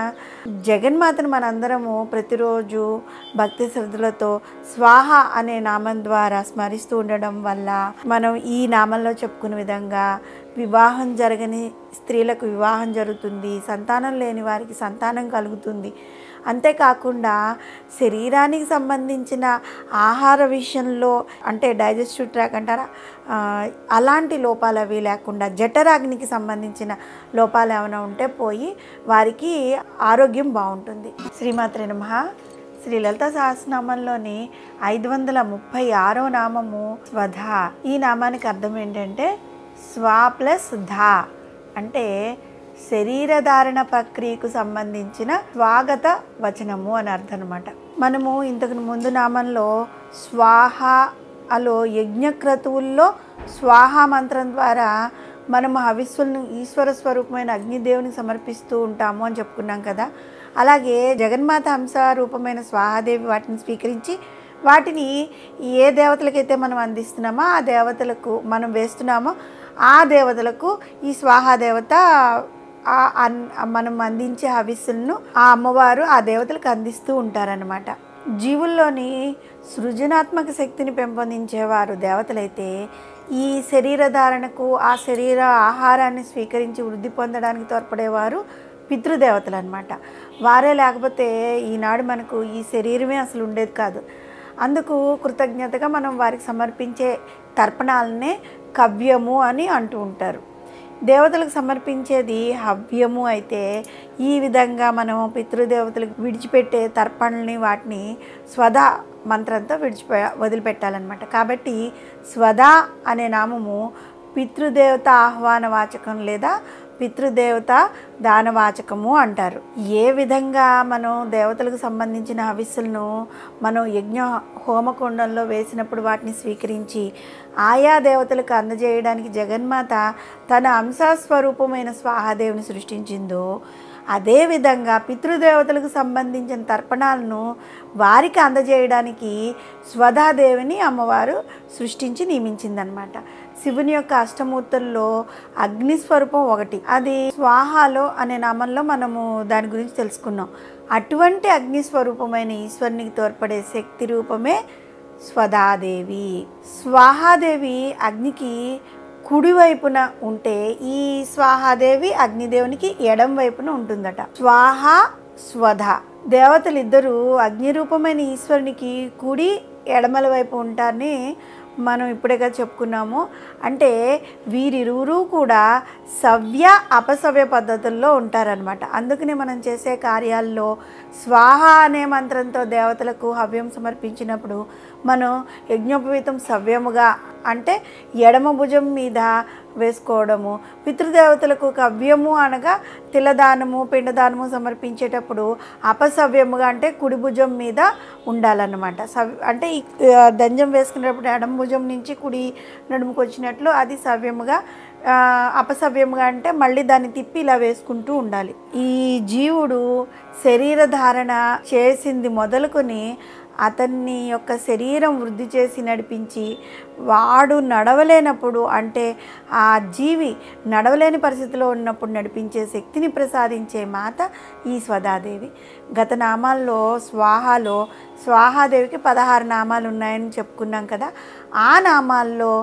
జగన్మాతను మనందరము ప్రతిరోజు భక్తి శ్రద్ధలతో స్వాహ అనే నామం ద్వారా స్మరిస్తూ ఉండడం వల్ల మనం ఈ నామంలో చెప్పుకునే విధంగా వివాహం జరగని స్త్రీలకు వివాహం జరుగుతుంది, సంతానం లేని వారికి సంతానం కలుగుతుంది. అంతేకాకుండా శరీరానికి సంబంధించిన ఆహార విషయంలో అంటే డైజెస్టివ్ ట్రాక్ అంటారా, అలాంటి లోపాలు అవి లేకుండా జఠరాగ్నికి సంబంధించిన లోపాలు ఏమైనా ఉంటే పోయి వారికి ఆరోగ్యం బాగుంటుంది. శ్రీమాత్రే నమః. శ్రీ లలితా సహస్రనామంలోని 536వ నామము స్వధ. ఈ నామానికి అర్థం ఏంటంటే స్వా ప్లస్ ధా అంటే శరీరధారణ ప్రక్రియకు సంబంధించిన స్వాగత వచనము అని అర్థం అనమాట. మనము ఇంతకు ముందు నామంలో స్వాహ అలో యజ్ఞక్రతువుల్లో స్వాహ మంత్రం ద్వారా మనము హవిస్సులను ఈశ్వర స్వరూపమైన అగ్నిదేవునికి సమర్పిస్తూ ఉంటాము అని చెప్పుకున్నాం కదా. అలాగే జగన్మాత హంస రూపమైన స్వాహాదేవి వాటిని స్వీకరించి వాటిని ఏ దేవతలకైతే మనం అందిస్తున్నామో ఆ దేవతలకు మనం వేస్తున్నామో ఆ దేవతలకు ఈ స్వాహాదేవత మనం అందించే హవిస్సులను ఆ అమ్మవారు ఆ దేవతలకు అందిస్తూ ఉంటారనమాట. జీవుల్లోని సృజనాత్మక శక్తిని పెంపొందించేవారు దేవతలైతే ఈ శరీరధారణకు ఆ శరీర ఆహారాన్ని స్వీకరించి వృద్ధి పొందడానికి తోడ్పడేవారు పితృదేవతలు అనమాట. వారే లేకపోతే ఈనాడు మనకు ఈ శరీరమే అసలు ఉండేది కాదు. అందుకు కృతజ్ఞతగా మనం వారికి సమర్పించే తర్పణాలనే కవ్యము అని అంటూ ఉంటారు. దేవతలకు సమర్పించేది హవ్యము అయితే ఈ విధంగా మనం పితృదేవతలకు విడిచిపెట్టే తర్పణల్ని వాటిని స్వధా మంత్రంతో వదిలిపెట్టాలన్నమాట. కాబట్టి స్వధా అనే నామము పితృదేవత ఆహ్వాన వాచకం లేదా పితృదేవత దానవాచకము అంటారు. ఏ విధంగా మనం దేవతలకు సంబంధించిన హవిస్సులను మనం యజ్ఞ హోమకుండంలో వేసినప్పుడు వాటిని స్వీకరించి ఆయా దేవతలకు అందజేయడానికి జగన్మాత తన అంశస్వరూపమైన స్వాహాదేవిని సృష్టించిందో అదేవిధంగా పితృదేవతలకు సంబంధించిన తర్పణాలను వారికి అందజేయడానికి స్వధాదేవిని అమ్మవారు సృష్టించి నియమించిందనమాట. శివుని యొక్క అష్టమూర్తుల్లో అగ్నిస్వరూపం ఒకటి, అది స్వాహాలో అనే నామంలో మనము దాని గురించి తెలుసుకున్నాం. అటువంటి అగ్నిస్వరూపమైన ఈశ్వరునికి తోడ్పడే శక్తి రూపమే స్వధాదేవి. స్వాహాదేవి అగ్నికి కుడివైపున ఉంటే ఈ స్వాహాదేవి అగ్నిదేవునికి ఎడం వైపున ఉంటుందట. స్వాహ స్వధ దేవతలిద్దరూ అగ్ని రూపమైన ఈశ్వరునికి కుడి ఎడమల వైపు ఉంటారని మనం ఇప్పుడేగా చెప్పుకున్నాము. అంటే వీరిరువురు కూడా సవ్య అపసవ్య పద్ధతుల్లో ఉంటారనమాట. అందుకని మనం చేసే కార్యాల్లో స్వాహ అనే మంత్రంతో దేవతలకు హవ్యం సమర్పించినప్పుడు మనం యజ్ఞోపవీతం సవ్యముగా అంటే ఎడమ భుజం మీద వేసుకోవడము, పితృదేవతలకు కవ్యము అనగా తిలదానము పిండదానము సమర్పించేటప్పుడు అపసవ్యముగా అంటే కుడి భుజం మీద ఉండాలన్నమాట. అంటే దంజం వేసుకునేటప్పుడు ఎడమ భుజం నుంచి కుడి నడుముకు వచ్చినట్లు అది సవ్యముగా, అపసవ్యముగా అంటే మళ్ళీ దాన్ని తిప్పి ఇలా వేసుకుంటూ ఉండాలి. ఈ జీవుడు శరీర ధారణ చేసింది మొదలుకొని అతన్ని యొక్క శరీరం వృద్ధి చేసి నడిపించి వాడు నడవలేనప్పుడు అంటే ఆ జీవి నడవలేని పరిస్థితిలో ఉన్నప్పుడు నడిపించే శక్తిని ప్రసాదించే మాత ఈ స్వధాదేవి. గత నామాల్లో స్వాహాలో స్వాహాదేవికి 16 నామాలు ఉన్నాయని చెప్పుకున్నాం కదా. ఆ నామాల్లో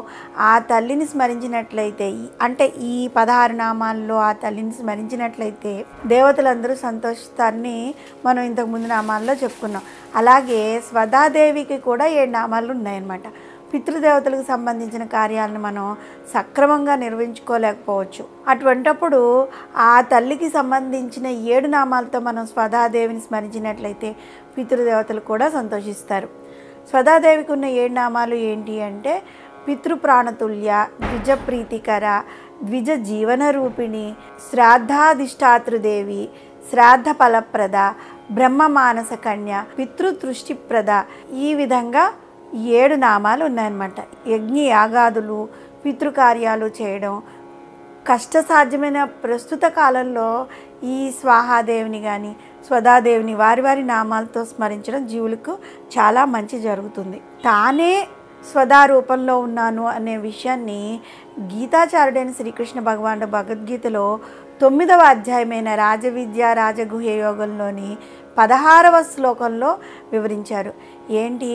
ఆ తల్లిని స్మరించినట్లయితే అంటే ఈ 16 నామాల్లో ఆ తల్లిని స్మరించినట్లయితే దేవతలందరూ సంతోషిస్తారని మనం ఇంతకుముందు నామాల్లో చెప్పుకున్నాం. అలాగే స్వధాదేవికి కూడా 7 నామాలు ఉన్నాయన్నమాట. పితృదేవతలకు సంబంధించిన కార్యాలను మనం సక్రమంగా నిర్వహించుకోలేకపోవచ్చు. అటువంటప్పుడు ఆ తల్లికి సంబంధించిన 7 నామాలతో మనం స్వధాదేవిని స్మరించినట్లయితే పితృదేవతలు కూడా సంతోషిస్తారు. స్వధాదేవికి ఉన్న 7 నామాలు ఏంటి అంటే పితృప్రాణతుల్య, ద్విజప్రీతికర, ద్విజ జీవన రూపిణి, శ్రాద్ధాధిష్టాతృదేవి, శ్రాద్ధ ఫలప్రద, బ్రహ్మ మానస కన్య, పితృదృష్టిప్రద. ఈ విధంగా 7 నామాలు ఉన్నాయన్నమాట. యజ్ఞ యాగాదులు పితృకార్యాలు చేయడం కష్టసాధ్యమైన ప్రస్తుత కాలంలో ఈ స్వాహాదేవిని కానీ స్వధాదేవిని వారి వారి నామాలతో స్మరించడం జీవులకు చాలా మంచి జరుగుతుంది. తానే స్వధా రూపంలో ఉన్నాను అనే విషయాన్ని గీతాచార్యుడైన శ్రీకృష్ణ భగవానుడు భగవద్గీతలో 9వ అధ్యాయమైన రాజవిద్య రాజగుహ్య యోగంలోని 16వ శ్లోకంలో వివరించారు. ఏంటి?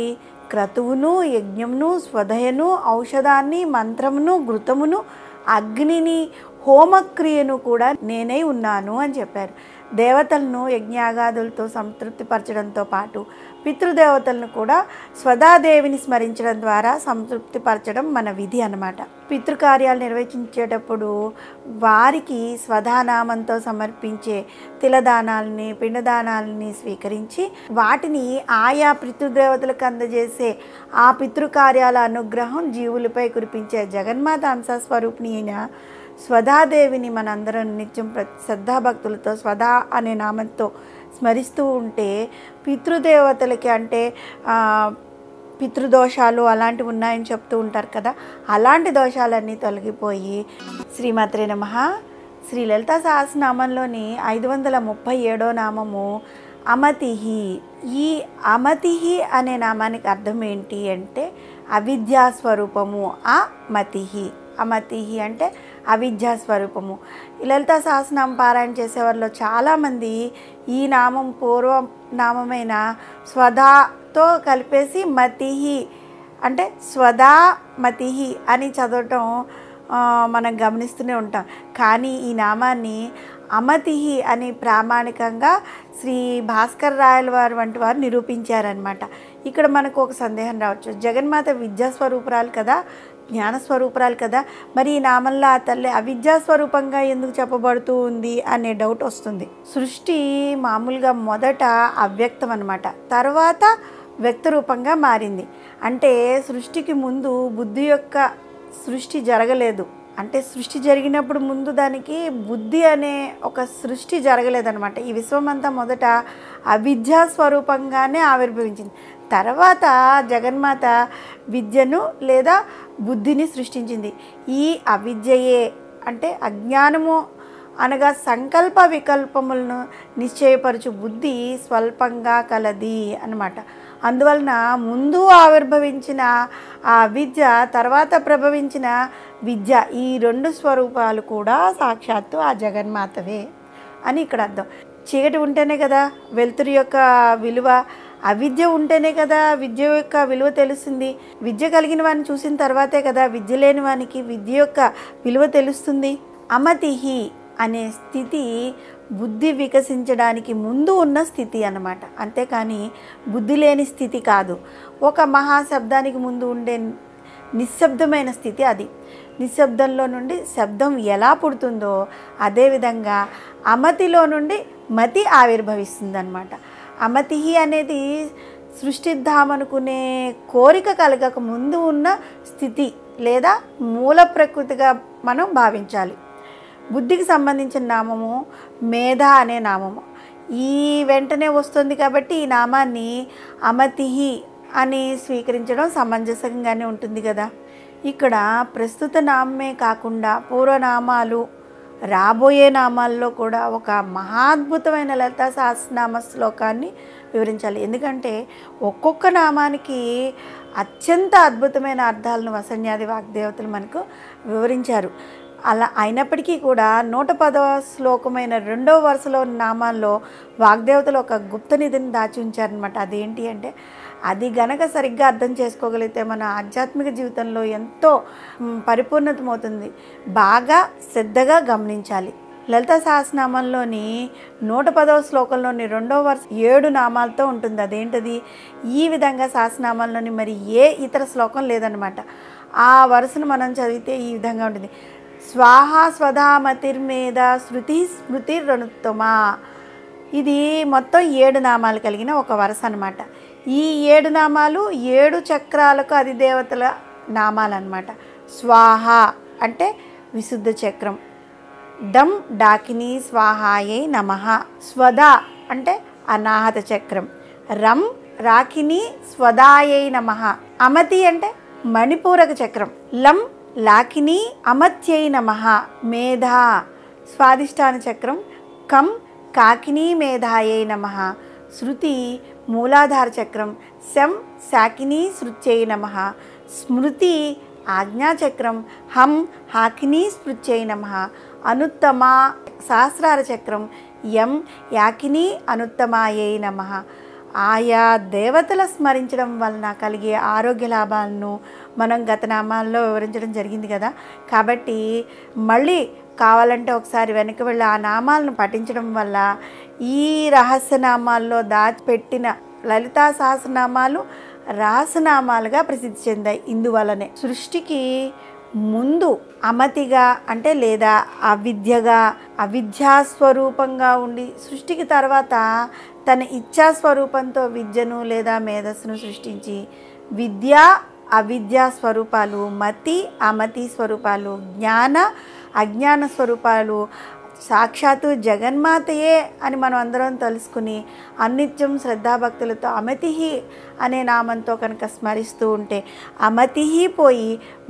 క్రతువును, యజ్ఞమును, స్వధయను, ఔషధాన్ని, మంత్రమును, ఘృతమును, అగ్నిని హోమక్రియను కూడా నేనై ఉన్నాను అని చెప్పారు. దేవతలను యజ్ఞయాగాదులతో సంతృప్తిపరచడంతో పాటు పితృదేవతలను కూడా స్వధాదేవిని స్మరించడం ద్వారా సంతృప్తిపరచడం మన విధి అన్నమాట. పితృకార్యాలు నిర్వహించేటప్పుడు వారికి స్వధానామంతో సమర్పించే తిలదానాలని, పిండదానాలని స్వీకరించి వాటిని ఆయా పితృదేవతలకు అందజేసే ఆ పితృకార్యాల అనుగ్రహం జీవులపై కురిపించే జగన్మాత అంశస్వరూపిణి అయిన స్వధాదేవిని మనందరం నిత్యం శ్రద్ధాభక్తులతో స్వధా అనే నామంతో స్మరిస్తూ ఉంటే పితృదేవతలకి అంటే పితృదోషాలు అలాంటివి ఉన్నాయని చెప్తూ ఉంటారు కదా, అలాంటి దోషాలన్నీ తొలగిపోయి శ్రీమాత్రే నమః. శ్రీ లలితా సహస్రనామంలోని 537వ నామము అమతిహి. ఈ అమతిహి అనే నామానికి అర్థం ఏంటి అంటే అవిద్యాస్వరూపము. అమతిహి, అమతిహి అంటే అవిద్యాస్వరూపము. లలితా సహస్రనామం పారాయణ చేసేవారిలో చాలామంది ఈ నామం పూర్వ నామమైన స్వధాతో కలిపేసి మతిహి అంటే స్వధా మతిహి అని చదవటం మనం గమనిస్తూనే ఉంటాం. కానీ ఈ నామాన్ని అమతిహి అని ప్రామాణికంగా శ్రీ భాస్కర్ రాయల వారు వంటి వారు నిరూపించారనమాట. ఇక్కడ మనకు ఒక సందేహం రావచ్చు, జగన్మాత విద్యాస్వరూపురాలు కదా, జ్ఞానస్వరూపురాలు కదా, మరి ఈ నామంలో ఆ తల్లి అవిద్యాస్వరూపంగా ఎందుకు చెప్పబడుతూ ఉంది అనే డౌట్ వస్తుంది. సృష్టి మామూలుగా మొదట అవ్యక్తం అన్నమాట, తర్వాత వ్యక్త రూపంగా మారింది. అంటే సృష్టికి ముందు బుద్ధి యొక్క సృష్టి జరగలేదు. అంటే సృష్టి జరిగినప్పుడు ముందు దానికి బుద్ధి అనే ఒక సృష్టి జరగలేదన్నమాట. ఈ విశ్వమంతా మొదట అవిద్యా స్వరూపంగానే ఆవిర్భవించింది. తర్వాత జగన్మాత విద్యను లేదా బుద్ధిని సృష్టించింది. ఈ అవిద్యయే అంటే అజ్ఞానము అనగా సంకల్ప వికల్పములను నిశ్చయపరచు బుద్ధి స్వల్పంగా కలది అన్నమాట. అందువలన ముందు ఆవిర్భవించిన ఆ విద్య, తర్వాత ప్రభవించిన విద్య, ఈ రెండు స్వరూపాలు కూడా సాక్షాత్తు ఆ జగన్మాతవే అని ఇక్కడ అర్థం. చీకటి ఉంటేనే కదా వెలుతురు యొక్క విలువ, అవిద్య ఉంటేనే కదా విద్య యొక్క విలువ తెలుస్తుంది. విద్య కలిగిన వాడిని చూసిన తర్వాతే కదా విద్య లేని వానికి విద్య యొక్క విలువ తెలుస్తుంది. అమతిహి అనే స్థితి బుద్ధి వికసించడానికి ముందు ఉన్న స్థితి అన్నమాట, అంతేకాని బుద్ధి లేని స్థితి కాదు. ఒక మహాశబ్దానికి ముందు ఉండే నిశ్శబ్దమైన స్థితి అది. నిశ్శబ్దంలో నుండి శబ్దం ఎలా పుడుతుందో అదేవిధంగా అమతిలో నుండి మతి ఆవిర్భవిస్తుంది అన్నమాట. అమతిహి అనేది సృష్టిద్దామనుకునే కోరిక కలగక ముందు ఉన్న స్థితి లేదా మూల ప్రకృతిగా మనం భావించాలి. బుద్ధికి సంబంధించిన నామము మేధ అనే నామము. ఈ వెంటనే వస్తుంది కాబట్టి ఈ నామాన్ని అమతిహి అని స్వీకరించడం సమంజసంగానే ఉంటుంది కదా. ఇక్కడ ప్రస్తుత నామే కాకుండా పూర్వనామాలు, రాబోయే నామాల్లో కూడా ఒక మహాద్భుతమైన లలితా సహస్రనామ శ్లోకాన్ని వివరించాలి. ఎందుకంటే ఒక్కొక్క నామానికి అత్యంత అద్భుతమైన అర్థాలను వసన్యాది వాగ్దేవతలు మనకు వివరించారు. అలా అయినప్పటికీ కూడా 110వ శ్లోకమైన 2వ వరుసలో నామాల్లో వాగ్దేవతలు ఒక గుప్త నిధిని దాచి ఉంచారనమాట. అదేంటి అంటే అది గనక సరిగ్గా అర్థం చేసుకోగలిగితే మన ఆధ్యాత్మిక జీవితంలో ఎంతో పరిపూర్ణతమవుతుంది. బాగా శ్రద్ధగా గమనించాలి. లలితా సహస్రనామంలోని 110వ శ్లోకంలోని 2వ వరుస 7 నామాలతో ఉంటుంది. అదేంటది? ఈ విధంగా సహస్రనామాల్లోని మరి ఏ ఇతర శ్లోకం లేదనమాట. ఆ వరుసను మనం చదివితే ఈ విధంగా ఉంటుంది: స్వాహా స్వధామతిర్మేధ శృతి స్మృతిరనుత్తమా. ఇది మొత్తం 7 నామాలు కలిగిన ఒక వరుస అనమాట. ఈ 7 నామాలు 7 చక్రాలకు అధిదేవతల నామాలన్నమాట. స్వాహ అంటే విశుద్ధ చక్రం, డం డాకిని స్వాహాయై నమః. స్వధ అంటే అనాహత చక్రం, రం రాకిని స్వదాయై నమః. అమతి అంటే మణిపూరక చక్రం, లం లాకిని అమత్యై నమః. మేధ స్వాదిష్టాన చక్రం, కం కాకిని మేధాయై నమః. శృతి మూలాధార చక్రం, శం శాకిని శృత్యై నమః. స్మృతి ఆజ్ఞాచక్రం, హం హాకిని స్మృత్యై నమః. అనుత్తమ సహస్రార చక్రం, యం యాకిని అనుత్తమాయై నమః. ఆయా దేవతల స్మరించడం వలన కలిగే ఆరోగ్య లాభాలను మనం గత నామాల్లో వివరించడం జరిగింది కదా. కాబట్టి మళ్ళీ కావాలంటే ఒకసారి వెనక్కి వెళ్ళి ఆ నామాలను పఠించడం వల్ల ఈ రహస్యనామాల్లో దాచిపెట్టిన లలితా సహస్రనామాలు రహస్యనామాలుగా ప్రసిద్ధి చెందాయి. ఇందువలనే సృష్టికి ముందు అమతిగా అంటే లేదా అవిద్యగా అవిద్యాస్వరూపంగా ఉండి సృష్టికి తర్వాత తన ఇచ్ఛాస్వరూపంతో విద్యను లేదా మేధస్సును సృష్టించి విద్య అవిద్యా స్వరూపాలు, మతి అమతి స్వరూపాలు, జ్ఞాన అజ్ఞాన స్వరూపాలు సాక్షాత్తు జగన్మాతయే అని మనం అందరం తెలుసుకుని అనిత్యం శ్రద్ధాభక్తులతో అమతిహి అనే నామంతో కనుక స్మరిస్తూ ఉంటే అమతిహి పోయి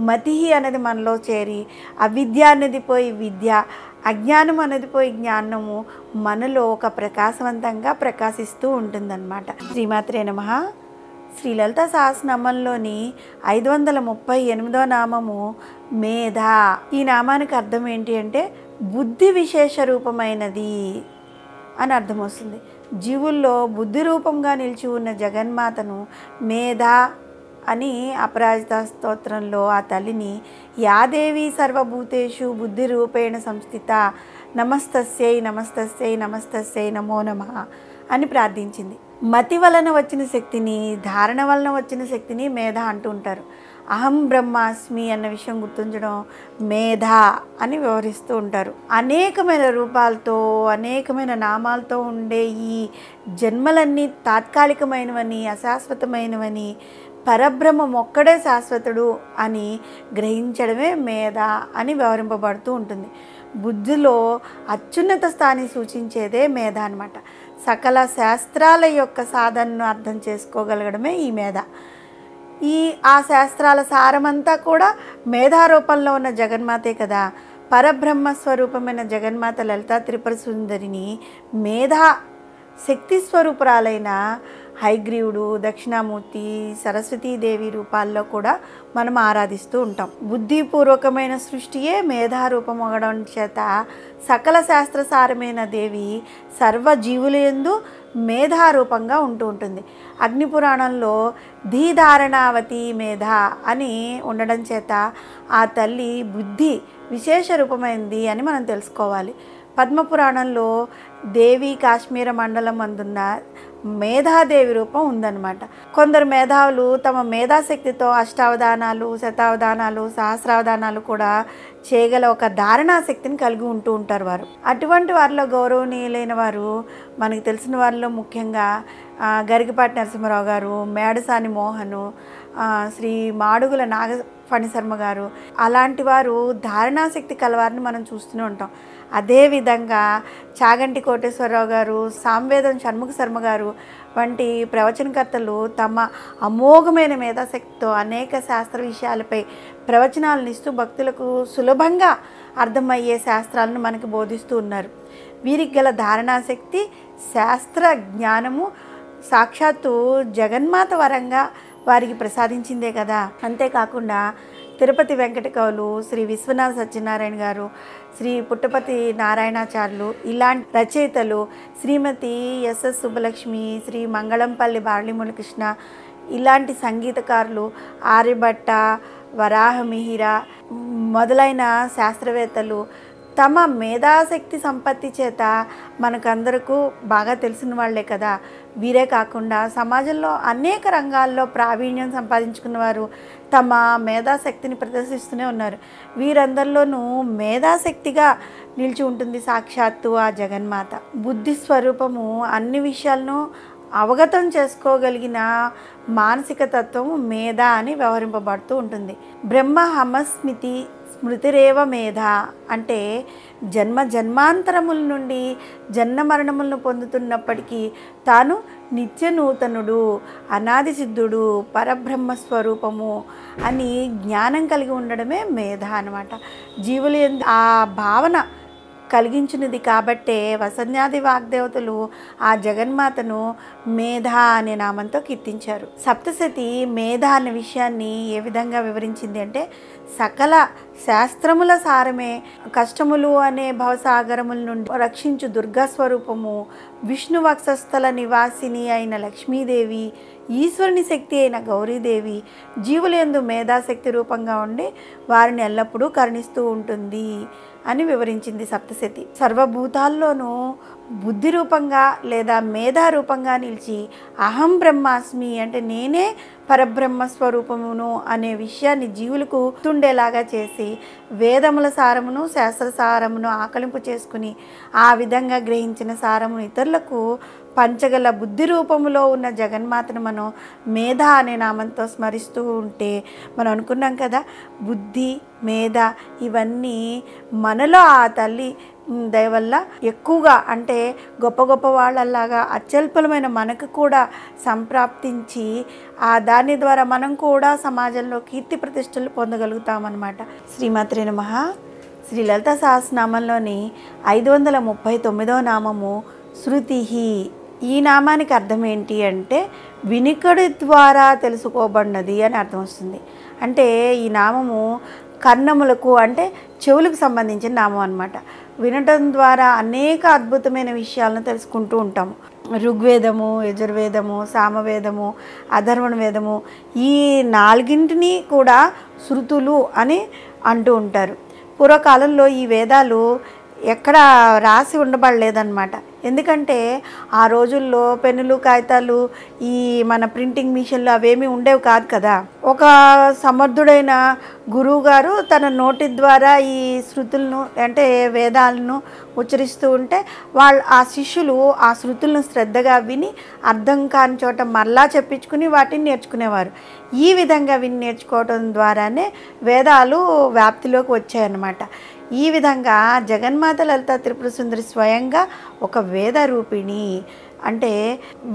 మతిహి అనేది మనలో చేరి అవిద్య అనేది పోయి విద్య, అజ్ఞానం అనేది పోయి జ్ఞానము మనలో ఒక ప్రకాశవంతంగా ప్రకాశిస్తూ ఉంటుందన్నమాట. శ్రీమాత్రే నమః. శ్రీ లలితా సహస్రనామంలోని 538వ నామము మేధ. ఈ నామానికి అర్థం ఏంటి అంటే బుద్ధి విశేష రూపమైనది అని అర్థం వస్తుంది. జీవుల్లో బుద్ధి రూపంగా నిలిచి ఉన్న జగన్మాతను మేధ అని అపరాజిత స్తోత్రంలో ఆ తల్లిని యాదేవి సర్వభూతేషు బుద్ధి రూపేణ సంస్థిత నమస్తస్యై నమస్తస్యై నమస్తస్యై నమో నమః అని ప్రార్థించింది. మతి వలన వచ్చిన శక్తిని, ధారణ వలన వచ్చిన శక్తిని మేధ అంటూ ఉంటారు. అహం బ్రహ్మాస్మి అన్న విషయం గుర్తుంచడం మేధ అని వివరిస్తూ ఉంటారు. అనేకమైన రూపాలతో అనేకమైన నామాలతో ఉండే ఈ జన్మలన్నీ తాత్కాలికమైనవని, అశాశ్వతమైనవని, పరబ్రహ్మం ఒక్కడే శాశ్వతుడు అని గ్రహించడమే మేధ అని వివరింపబడుతూ ఉంటుంది. బుద్ధిలో అత్యున్నత స్థాయిని సూచించేదే మేధ అన్నమాట. సకల శాస్త్రాల యొక్క సాధనను అర్థం చేసుకోగలగడమే ఈ మేధ. ఆ శాస్త్రాల సారమంతా కూడా మేధారూపంలో ఉన్న జగన్మాతే కదా. పరబ్రహ్మ స్వరూపమైన జగన్మాత లలితా త్రిపుర సుందరిని మేధా శక్తి స్వరూపురాలైన హైగ్రీవుడు, దక్షిణామూర్తి, సరస్వతీదేవి రూపాల్లో కూడా మనం ఆరాధిస్తూ ఉంటాం. బుద్ధిపూర్వకమైన సృష్టియే మేధారూపం అవడం చేత సకల శాస్త్రసారమైన దేవి సర్వజీవులందు మేధారూపంగా ఉంటూ ఉంటుంది. అగ్నిపురాణంలో ధీధారణావతి మేధ అని ఉండడం చేత ఆ తల్లి బుద్ధి విశేష రూపమైంది అని మనం తెలుసుకోవాలి. పద్మపురాణంలో దేవి కాశ్మీర మండలం అందున్న మేధాదేవి రూపం ఉందన్నమాట. కొందరు మేధావులు తమ మేధాశక్తితో అష్టావధానాలు, శతావధానాలు, సహస్రావధానాలు కూడా చేయగల ఒక ధారణాశక్తిని కలిగి ఉంటూ ఉంటారు వారు. అటువంటి వారిలో గౌరవనీయులైన వారు మనకు తెలిసిన వారిలో ముఖ్యంగా గరికపాటి నరసింహారావు గారు, మేడసాని మోహను, శ్రీ మాడుగుల నాగఫణిశర్మ గారు, అలాంటి వారు ధారణాశక్తి కలవారిని మనం చూస్తూనే ఉంటాం. అదేవిధంగా చాగంటి కోటేశ్వరరావు గారు, సాంవేదం షణ్ముఖ శర్మ గారు వంటి ప్రవచనకర్తలు తమ అమోఘమైన మేధాశక్తితో అనేక శాస్త్ర విషయాలపై ప్రవచనాలను ఇస్తూ భక్తులకు సులభంగా అర్థమయ్యే శాస్త్రాలను మనకు బోధిస్తూ ఉన్నారు. వీరికి గల ధారణాశక్తి, శాస్త్ర జ్ఞానము సాక్షాత్తు జగన్మాత వరంగా వారికి ప్రసాదించిందే కదా. అంతేకాకుండా తిరుపతి వెంకట కవులు, శ్రీ విశ్వనాథ సత్యనారాయణ గారు, శ్రీ పుట్టపతి నారాయణాచార్యులు ఇలాంటి రచయితలు, శ్రీమతి ఎస్ఎస్ సుబ్బలక్ష్మి, శ్రీ మంగళంపల్లి బార్లిమురళీకృష్ణ ఇలాంటి సంగీతకారులు, ఆర్యభట్ట, వరాహమిహిర మొదలైన శాస్త్రవేత్తలు తమ మేధాశక్తి సంపత్తి చేత మనకందరకు బాగా తెలిసిన వాళ్లే కదా. వీరే కాకుండా సమాజంలో అనేక రంగాల్లో ప్రావీణ్యం సంపాదించుకున్న వారు తమ మేధాశక్తిని ప్రదర్శిస్తూనే ఉన్నారు. వీరందరిలోనూ మేధాశక్తిగా నిలిచి ఉంటుంది సాక్షాత్తు ఆ జగన్మాత. బుద్ధి స్వరూపము అన్ని విషయాలను అవగతం చేసుకోగలిగిన మానసిక తత్వము మేధ అని వ్యవహరింపబడుతూ ఉంటుంది. బ్రహ్మ హమస్మితి స్మృతిరేవ మేధ అంటే జన్మ జన్మాంతరముల నుండి జన్మ మరణములను పొందుతున్నప్పటికీ తాను నిత్య నూతనుడు, అనాది సిద్ధుడు, పరబ్రహ్మ స్వరూపము అని జ్ఞానం కలిగి ఉండడమే మేధ అన్నమాట. జీవులు ఆ భావన కలిగించినది కాబట్టే వసన్యాది వాగ్దేవతలు ఆ జగన్మాతను మేధ అనే నామంతో కీర్తించారు. సప్తశతి మేధ అనే విషయాన్ని ఏ విధంగా వివరించింది అంటే, సకల శాస్త్రముల సారమే, కష్టములు అనే భవసాగరముల నుండి రక్షించు దుర్గా స్వరూపము, విష్ణు వక్షస్థల నివాసిని అయిన లక్ష్మీదేవి, ఈశ్వరుని శక్తి అయిన గౌరీదేవి, జీవులందు మేధాశక్తి రూపంగా ఉండి వారిని ఎల్లప్పుడూ కరుణిస్తూ ఉంటుంది అని వివరించింది సప్తశతి. సర్వభూతాల్లోనూ బుద్ధి రూపంగా లేదా మేధా రూపంగా నిలిచి అహం బ్రహ్మాస్మి అంటే నేనే పరబ్రహ్మ స్వరూపమును అనే విషయాన్ని జీవులకు గుర్తుండేలాగా చేసి వేదముల సారమును శాస్త్ర సారమును ఆకలింపు చేసుకుని ఆ విధంగా గ్రహించిన సారమును ఇతరులకు పంచగల బుద్ధి రూపములో ఉన్న జగన్మాతను మనం మేధ అనే నామంతో స్మరిస్తూ ఉంటే, మనం అనుకున్నాం కదా, బుద్ధి మేధ ఇవన్నీ మనలో ఆ తల్లి దయవల్ల ఎక్కువగా అంటే గొప్ప గొప్ప వాళ్ళలాగా అత్యల్పమైన మనకు కూడా సంప్రాప్తించి ఆ దాని ద్వారా మనం కూడా సమాజంలో కీర్తి ప్రతిష్టలు పొందగలుగుతామన్నమాట. శ్రీమాత్రే నమః. శ్రీ లలితా సహస్రనామంలోని 539వ నామము శృతి. ఈ నామానికి అర్థం ఏంటి అంటే వినికిడి ద్వారా తెలుసుకోబడినది అని అర్థం వస్తుంది. అంటే ఈ నామము కర్ణములకు అంటే చెవులకు సంబంధించిన నామం అన్నమాట. వినటం ద్వారా అనేక అద్భుతమైన విషయాలను తెలుసుకుంటూ ఉంటాము. ఋగ్వేదము, యజుర్వేదము, సామవేదము, అధర్వణ వేదము ఈ నాలుగింటిని కూడా శృతులు అని అంటూ ఉంటారు. పూర్వకాలంలో ఈ వేదాలు ఎక్కడ రాసి ఉండబడలేదన్నమాట. ఎందుకంటే ఆ రోజుల్లో పెన్నులు కాగితాలు ఈ మన ప్రింటింగ్ మిషన్లు అవేమీ ఉండేవి కాదు కదా. ఒక సమర్థుడైన గురువు గారు తన నోటి ద్వారా ఈ శృతులను అంటే వేదాలను ఉచ్చరిస్తూ ఉంటే ఆ శిష్యులు ఆ శృతులను శ్రద్ధగా విని అర్థం కాని చోట మరలా చెప్పించుకుని వాటిని నేర్చుకునేవారు. ఈ విధంగా విని నేర్చుకోవడం ద్వారానే వేదాలు వ్యాప్తిలోకి వచ్చాయన్నమాట. ఈ విధంగా జగన్మాత లలితా త్రిపుర సుందరి స్వయంగా ఒక వేద రూపిణి. అంటే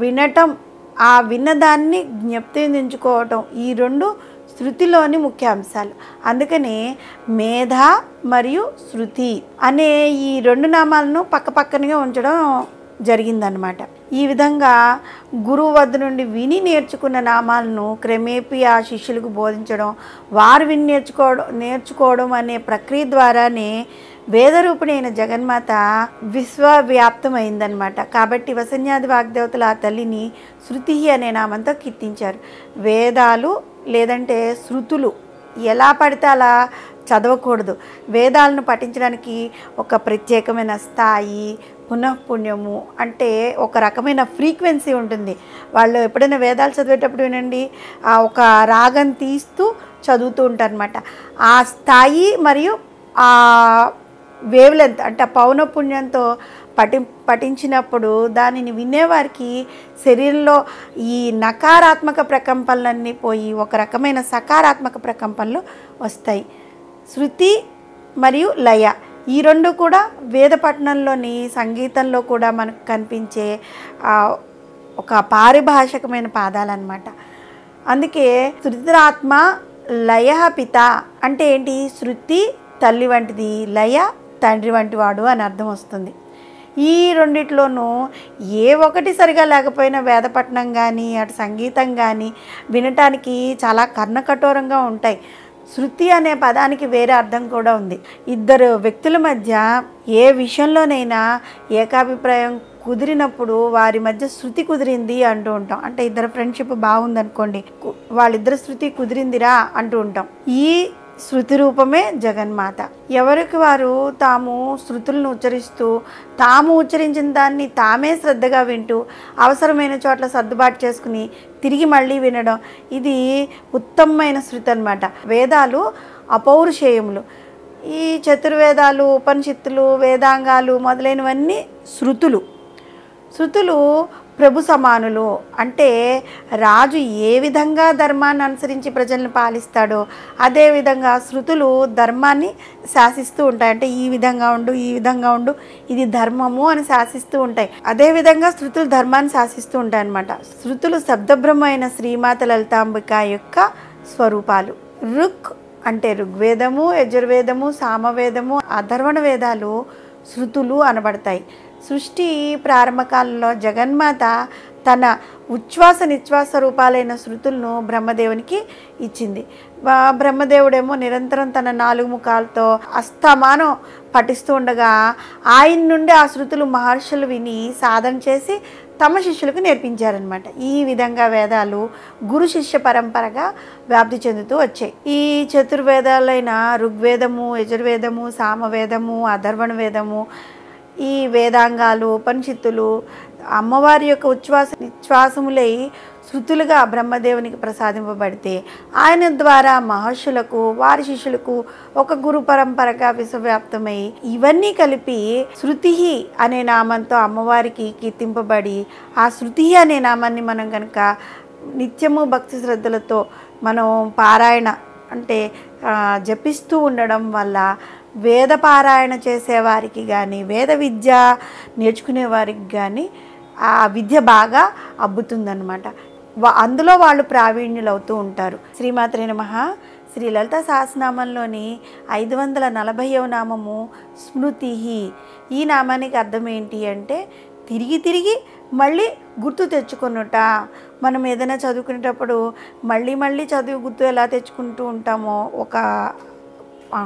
వినటం, ఆ విన్నదాన్ని జ్ఞప్తించుకోవటం ఈ రెండు శృతిలోని ముఖ్య అంశాలు. అందుకనే మేధ మరియు శృతి అనే ఈ రెండు నామాలను పక్కపక్కనగా ఉంచడం జరిగిందనమాట. ఈ విధంగా గురువు వద్ద నుండి విని నేర్చుకున్న నామాలను క్రమేపీ ఆ శిష్యులకు బోధించడం, వారు విని నేర్చుకోవడం అనే ప్రక్రియ ద్వారానే వేదరూపిణి అయిన జగన్మాత విశ్వవ్యాప్తమైందనమాట. కాబట్టి వసన్యాది వాగ్దేవతలు ఆ తల్లిని శృతి అనే నామంతో కీర్తించారు. వేదాలు లేదంటే శృతులు ఎలా పడితే అలా చదవకూడదు. వేదాలను పఠించడానికి ఒక ప్రత్యేకమైన స్థాయి, పునఃపుణ్యము అంటే ఒక రకమైన ఫ్రీక్వెన్సీ ఉంటుంది. వాళ్ళు ఎప్పుడైనా వేదాలు చదివేటప్పుడు వినండి, ఒక రాగం తీస్తూ చదువుతూ ఉంటారనమాట. ఆ స్థాయి మరియు ఆ వేవ్ లెంత్ అంటే పౌనఃపుణ్యంతో పఠించినప్పుడు దానిని వినేవారికి శరీరంలో ఈ నకారాత్మక ప్రకంపనలన్నీ పోయి ఒక రకమైన సకారాత్మక ప్రకంపనలు వస్తాయి. శృతి మరియు లయ ఈ రెండు కూడా వేద పఠనంలోని సంగీతంలో కూడా మనకు కనిపించే ఒక పారిభాషికమైన పాదాలన్నమాట. అందుకే శృతిరాత్మ లయ పిత అంటే ఏంటి, శృతి తల్లి వంటిది, లయ తండ్రి వంటి వాడు అని అర్థం వస్తుంది. ఈ రెండిట్లోనూ ఏ ఒకటి సరిగా లేకపోయినా వేదపట్నం కానీ అటు సంగీతం కానీ వినటానికి చాలా కర్ణకఠోరంగా ఉంటాయి. శృతి అనే పదానికి వేరే అర్థం కూడా ఉంది. ఇద్దరు వ్యక్తుల మధ్య ఏ విషయంలోనైనా ఏకాభిప్రాయం కుదిరినప్పుడు వారి మధ్య శృతి కుదిరింది అంటూ ఉంటాం. అంటే ఇద్దరు ఫ్రెండ్షిప్ బాగుందనుకోండి, వాళ్ళిద్దరు శృతి కుదిరిందిరా అంటూ ఉంటాం. ఈ శృతి రూపమే జగన్మాత. ఎవరికి వారు తాము శృతులను ఉచ్చరిస్తూ తాము ఉచ్చరించిన దాన్ని తామే శ్రద్ధగా వింటూ అవసరమైన చోట్ల సర్దుబాటు చేసుకుని తిరిగి మళ్ళీ వినడం, ఇది ఉత్తమమైన శృతి అన్నమాట. వేదాలు అపౌరుషేయములు. ఈ చతుర్వేదాలు, ఉపనిషత్తులు, వేదాంగాలు మొదలైనవన్నీ శృతులు. శృతులు ప్రభు సమానులు. అంటే రాజు ఏ విధంగా ధర్మాన్ని అనుసరించి ప్రజలను పాలిస్తాడో అదేవిధంగా శృతులు ధర్మాన్ని శాసిస్తూ ఉంటాయి. అంటే ఈ విధంగా ఉండు, ఈ విధంగా ఉండు, ఇది ధర్మము అని శాసిస్తూ ఉంటాయి. అదేవిధంగా శృతులు ధర్మాన్ని శాసిస్తూ ఉంటాయి అన్నమాట. శృతులు శబ్దబ్రహ్మ అయిన శ్రీమాత లలితాంబిక యొక్క స్వరూపాలు. ఋక్ అంటే ఋగ్వేదము, యజుర్వేదము, సామవేదము, అధర్వణ వేదాలు శృతులు అనబడతాయి. సృష్టి ప్రారంభ కాలంలో జగన్మాత తన ఉచ్ఛ్వాస నిశ్వాస రూపాలైన శృతులను బ్రహ్మదేవునికి ఇచ్చింది. బ్రహ్మదేవుడేమో నిరంతరం తన 4 ముఖాలతో అస్తమానం పఠిస్తూ ఉండగా ఆయన నుండి ఆ శృతులు మహర్షులు విని సాధన చేసి తమ శిష్యులకు నేర్పించారనమాట. ఈ విధంగా వేదాలు గురు శిష్య పరంపరగా వ్యాప్తి చెందుతూ వచ్చాయి. ఈ చతుర్వేదాలైన ఋగ్వేదము, యజుర్వేదము, సామవేదము, అథర్వణ వేదము, ఈ వేదాంగాలు, ఉపనిషత్తులు అమ్మవారి యొక్క ఉచ్ఛ్వాస నిశ్వాసములై శృతులుగా బ్రహ్మదేవునికి ప్రసాదింపబడితే ఆయన ద్వారా మహర్షులకు వారి శిష్యులకు ఒక గురు పరంపరగా విశ్వవ్యాప్తమై ఇవన్నీ కలిపి శృతి అనే నామంతో అమ్మవారికి కీర్తింపబడి ఆ శృతి అనే నామాన్ని మనం కనుక నిత్యము భక్తి శ్రద్ధలతో మనం పారాయణ అంటే జపిస్తూ ఉండడం వల్ల వేద పారాయణ చేసేవారికి కానీ వేద విద్య నేర్చుకునే వారికి కానీ ఆ విద్య బాగా అబ్బుతుందన్నమాట. అందులో వాళ్ళు ప్రావీణ్యులు అవుతూ ఉంటారు. శ్రీమాత్రే నమః. శ్రీ లలితా సహస్రనామంలోని 540వ నామము స్మృతి. ఈ నామానికి అర్థం ఏంటి అంటే తిరిగి తిరిగి మళ్ళీ గుర్తు తెచ్చుకొనుట. మనం ఏదైనా చదువుకునేటప్పుడు మళ్ళీ మళ్ళీ చదువు గుర్తు ఎలా తెచ్చుకుంటూ ఉంటామో, ఒక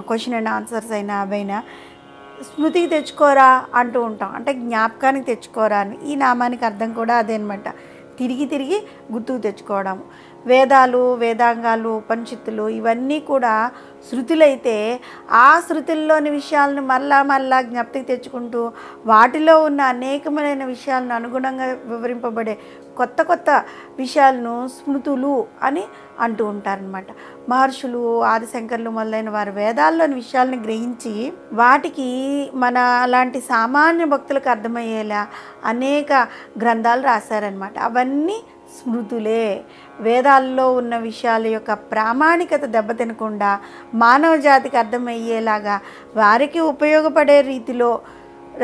క్వశ్చన్ అండ్ ఆన్సర్స్ అయినా అవైనా స్మృతికి తెచ్చుకోరా అంటూ ఉంటాం, అంటే జ్ఞాపకానికి తెచ్చుకోరా అని. ఈ నామానికి అర్థం కూడా అదే అనమాట, తిరిగి తిరిగి గుర్తుకు తెచ్చుకోవడం. వేదాలు, వేదాంగాలు, ఉపనిషత్తులు ఇవన్నీ కూడా శృతులైతే ఆ శృతుల్లోని విషయాలను మళ్ళా జ్ఞప్తికి తెచ్చుకుంటూ వాటిలో ఉన్న అనేకమైన విషయాలను అనుగుణంగా వివరింపబడే కొత్త కొత్త విషయాలను స్మృతులు అని అంటూ ఉంటారనమాట. మహర్షులు, ఆదిశంకర్లు మొదలైన వారు వేదాల్లోని విషయాలను గ్రహించి వాటికి మన అలాంటి సామాన్య భక్తులకు అర్థమయ్యేలా అనేక గ్రంథాలు రాశారనమాట. అవన్నీ స్మృతులే. వేదాల్లో ఉన్న విషయాల యొక్క ప్రామాణికత దెబ్బతినకుండా మానవ జాతికి అర్థమయ్యేలాగా వారికి ఉపయోగపడే రీతిలో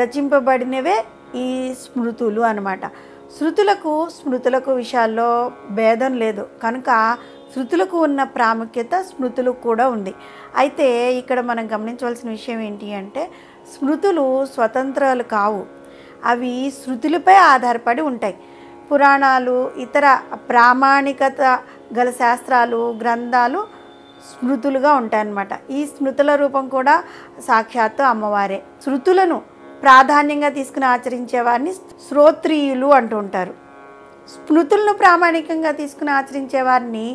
రచింపబడినవే ఈ స్మృతులు అన్నమాట. శృతులకు స్మృతులకు విషయాల్లో భేదం లేదు కనుక శృతులకు ఉన్న ప్రాముఖ్యత స్మృతులకు కూడా ఉంది. అయితే ఇక్కడ మనం గమనించవలసిన విషయం ఏంటి అంటే స్మృతులు స్వతంత్రాలు కావు, అవి శృతులపై ఆధారపడి ఉంటాయి. పురాణాలు, ఇతర ప్రామాణికత గల శాస్త్రాలు, గ్రంథాలు స్మృతులుగా ఉంటాయన్నమాట. ఈ స్మృతుల రూపం కూడా సాక్షాత్తు అమ్మవారే. శృతులను ప్రాధాన్యంగా తీసుకుని ఆచరించే వారిని శ్రోత్రియులు అంటూ ఉంటారు. స్మృతులను ప్రామాణికంగా తీసుకుని ఆచరించే వారిని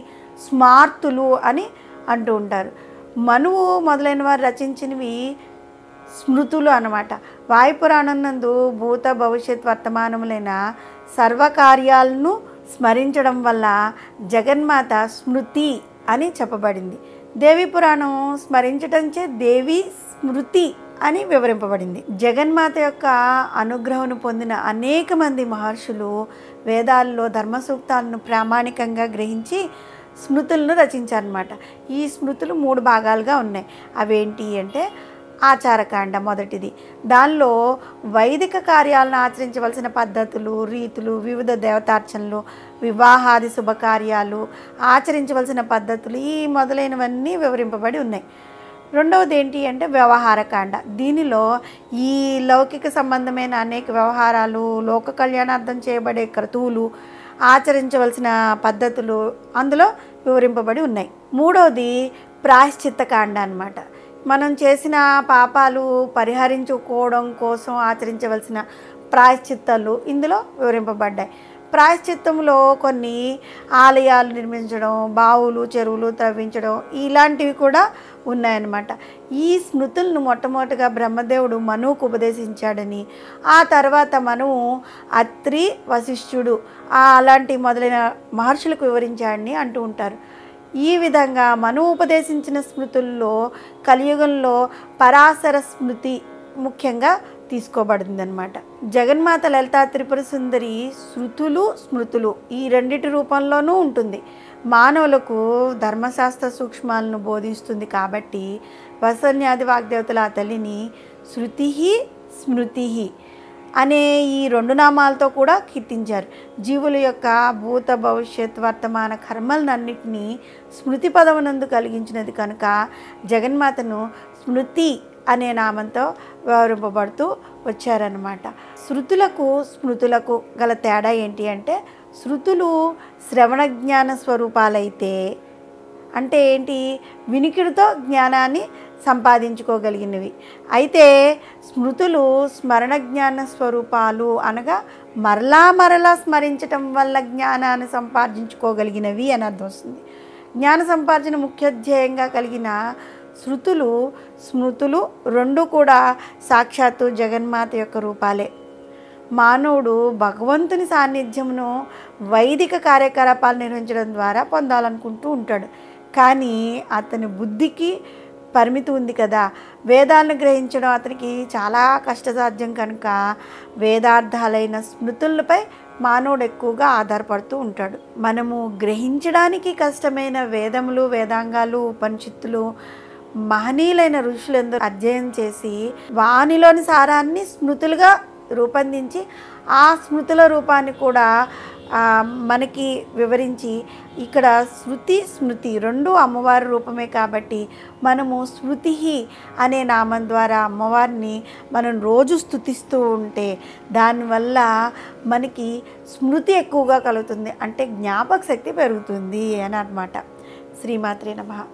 స్మార్తులు అని అంటూ ఉంటారు. మనువు మొదలైన వారు రచించినవి స్మృతులు అన్నమాట. వాయుపురాణం నందు భూత భవిష్యత్ వర్తమానములైన సర్వకార్యాలను స్మరించడం వల్ల జగన్మాత స్మృతి అని చెప్పబడింది. దేవి పురాణం స్మరించటంచే దేవి స్మృతి అని వివరింపబడింది. జగన్మాత యొక్క అనుగ్రహం పొందిన అనేక మంది మహర్షులు వేదాల్లో ధర్మ సూక్తాలను ప్రామాణికంగా గ్రహించి స్మృతులను రచించారన్నమాట. ఈ స్మృతులు 3 భాగాలుగా ఉన్నాయి. అవేంటి అంటే ఆచారకాండ మొదటిది. దానిలో వైదిక కార్యాలను ఆచరించవలసిన పద్ధతులు, రీతులు, వివిధ దేవతార్చనలు, వివాహాది శుభకార్యాలు ఆచరించవలసిన పద్ధతులు ఈ మొదలైనవన్నీ వివరింపబడి ఉన్నాయి. రెండవది ఏంటి అంటే వ్యవహారకాండ. దీనిలో ఈ లౌకిక సంబంధమైన అనేక వ్యవహారాలు, లోక కళ్యాణార్థం చేయబడే క్రతువులు, ఆచరించవలసిన పద్ధతులు అందులో వివరింపబడి ఉన్నాయి. మూడవది ప్రాయశ్చిత్తకాండ అన్నమాట. మనం చేసిన పాపాలు పరిహరించుకోవడం కోసం ఆచరించవలసిన ప్రాయశ్చిత్తాలు ఇందులో వివరింపబడ్డాయి. ప్రాయశ్చిత్తంలో కొన్ని ఆలయాలు నిర్మించడం, బావులు, చెరువులు త్రవ్వించడం ఇలాంటివి కూడా ఉన్నాయన్నమాట. ఈ స్మృతులను మొట్టమొదటిగా బ్రహ్మదేవుడు మనువుకు ఉపదేశించాడని, ఆ తర్వాత మనువు అత్రి, వశిష్ఠుడు అలాంటి మొదలైన మహర్షులకు వివరించాడని అంటూ ఉంటారు. ఈ విధంగా మనువు ఉపదేశించిన స్మృతుల్లో కలియుగంలో పరాశర స్మృతి ముఖ్యంగా తీసుకోబడిందనమాట. జగన్మాత లలితా త్రిపుర సుందరి శృతులు, స్మృతులు ఈ రెండిటి రూపంలోనూ ఉంటుంది. మానవులకు ధర్మశాస్త్ర సూక్ష్మాలను బోధిస్తుంది కాబట్టి వసన్యాది వాగ్దేవతల ఆ తల్లిని శృతి, స్మృతి అనే ఈ 2 నామాలతో కూడా కీర్తించారు. జీవుల యొక్క భూత భవిష్యత్ వర్తమాన కర్మలన్నింటినీ స్మృతి పదమునందు కలిగించినది కనుక జగన్మాతను స్మృతి అనే నామంతో వ్యవహరింపబడుతూ వచ్చారన్నమాట. శృతులకు స్మృతులకు గల తేడా ఏంటి అంటే, శృతులు శ్రవణ జ్ఞాన స్వరూపాలైతే, అంటే ఏంటి, వినికిడితో జ్ఞానాన్ని సంపాదించుకోగలిగినవి. అయితే స్మృతులు స్మరణ జ్ఞాన స్వరూపాలు, అనగా మరలా స్మరించటం వల్ల జ్ఞానాన్ని సంపాదించుకోగలిగినవి అని అర్థం వస్తుంది. జ్ఞాన సంపార్జన ముఖ్య ధ్యేయంగా కలిగిన శృతులు స్మృతులు రెండు కూడా సాక్షాత్తు జగన్మాత యొక్క రూపాలే. మానవుడు భగవంతుని సాన్నిధ్యమును వైదిక కార్యకలాపాలు నిర్వహించడం ద్వారా పొందాలనుకుంటూ ఉంటాడు. కానీ అతని బుద్ధికి పరిమితి ఉంది కదా, వేదాలను గ్రహించడం అతనికి చాలా కష్టసాధ్యం కనుక వేదార్థాలైన స్మృతులపై మానవుడు ఎక్కువగా ఆధారపడుతూ ఉంటాడు. మనము గ్రహించడానికి కష్టమైన వేదములు, వేదాంగాలు, ఉపనిషత్తులు మహనీయులైన ఋషులందరూ అధ్యయనం చేసి వానిలోని సారాన్ని స్మృతులుగా రూపొందించి ఆ స్మృతుల రూపాన్ని కూడా మనకి వివరించి, ఇక్కడ శృతి స్మృతి రెండు అమ్మవారి రూపమే కాబట్టి మనము స్మృతి అనే నామం ద్వారా అమ్మవారిని మనం రోజు స్తుతిస్తూ ఉంటే దానివల్ల మనకి స్మృతి ఎక్కువగా కలుగుతుంది, అంటే జ్ఞాపక శక్తి పెరుగుతుంది అని అన్నమాట. శ్రీమాత్రే నమః.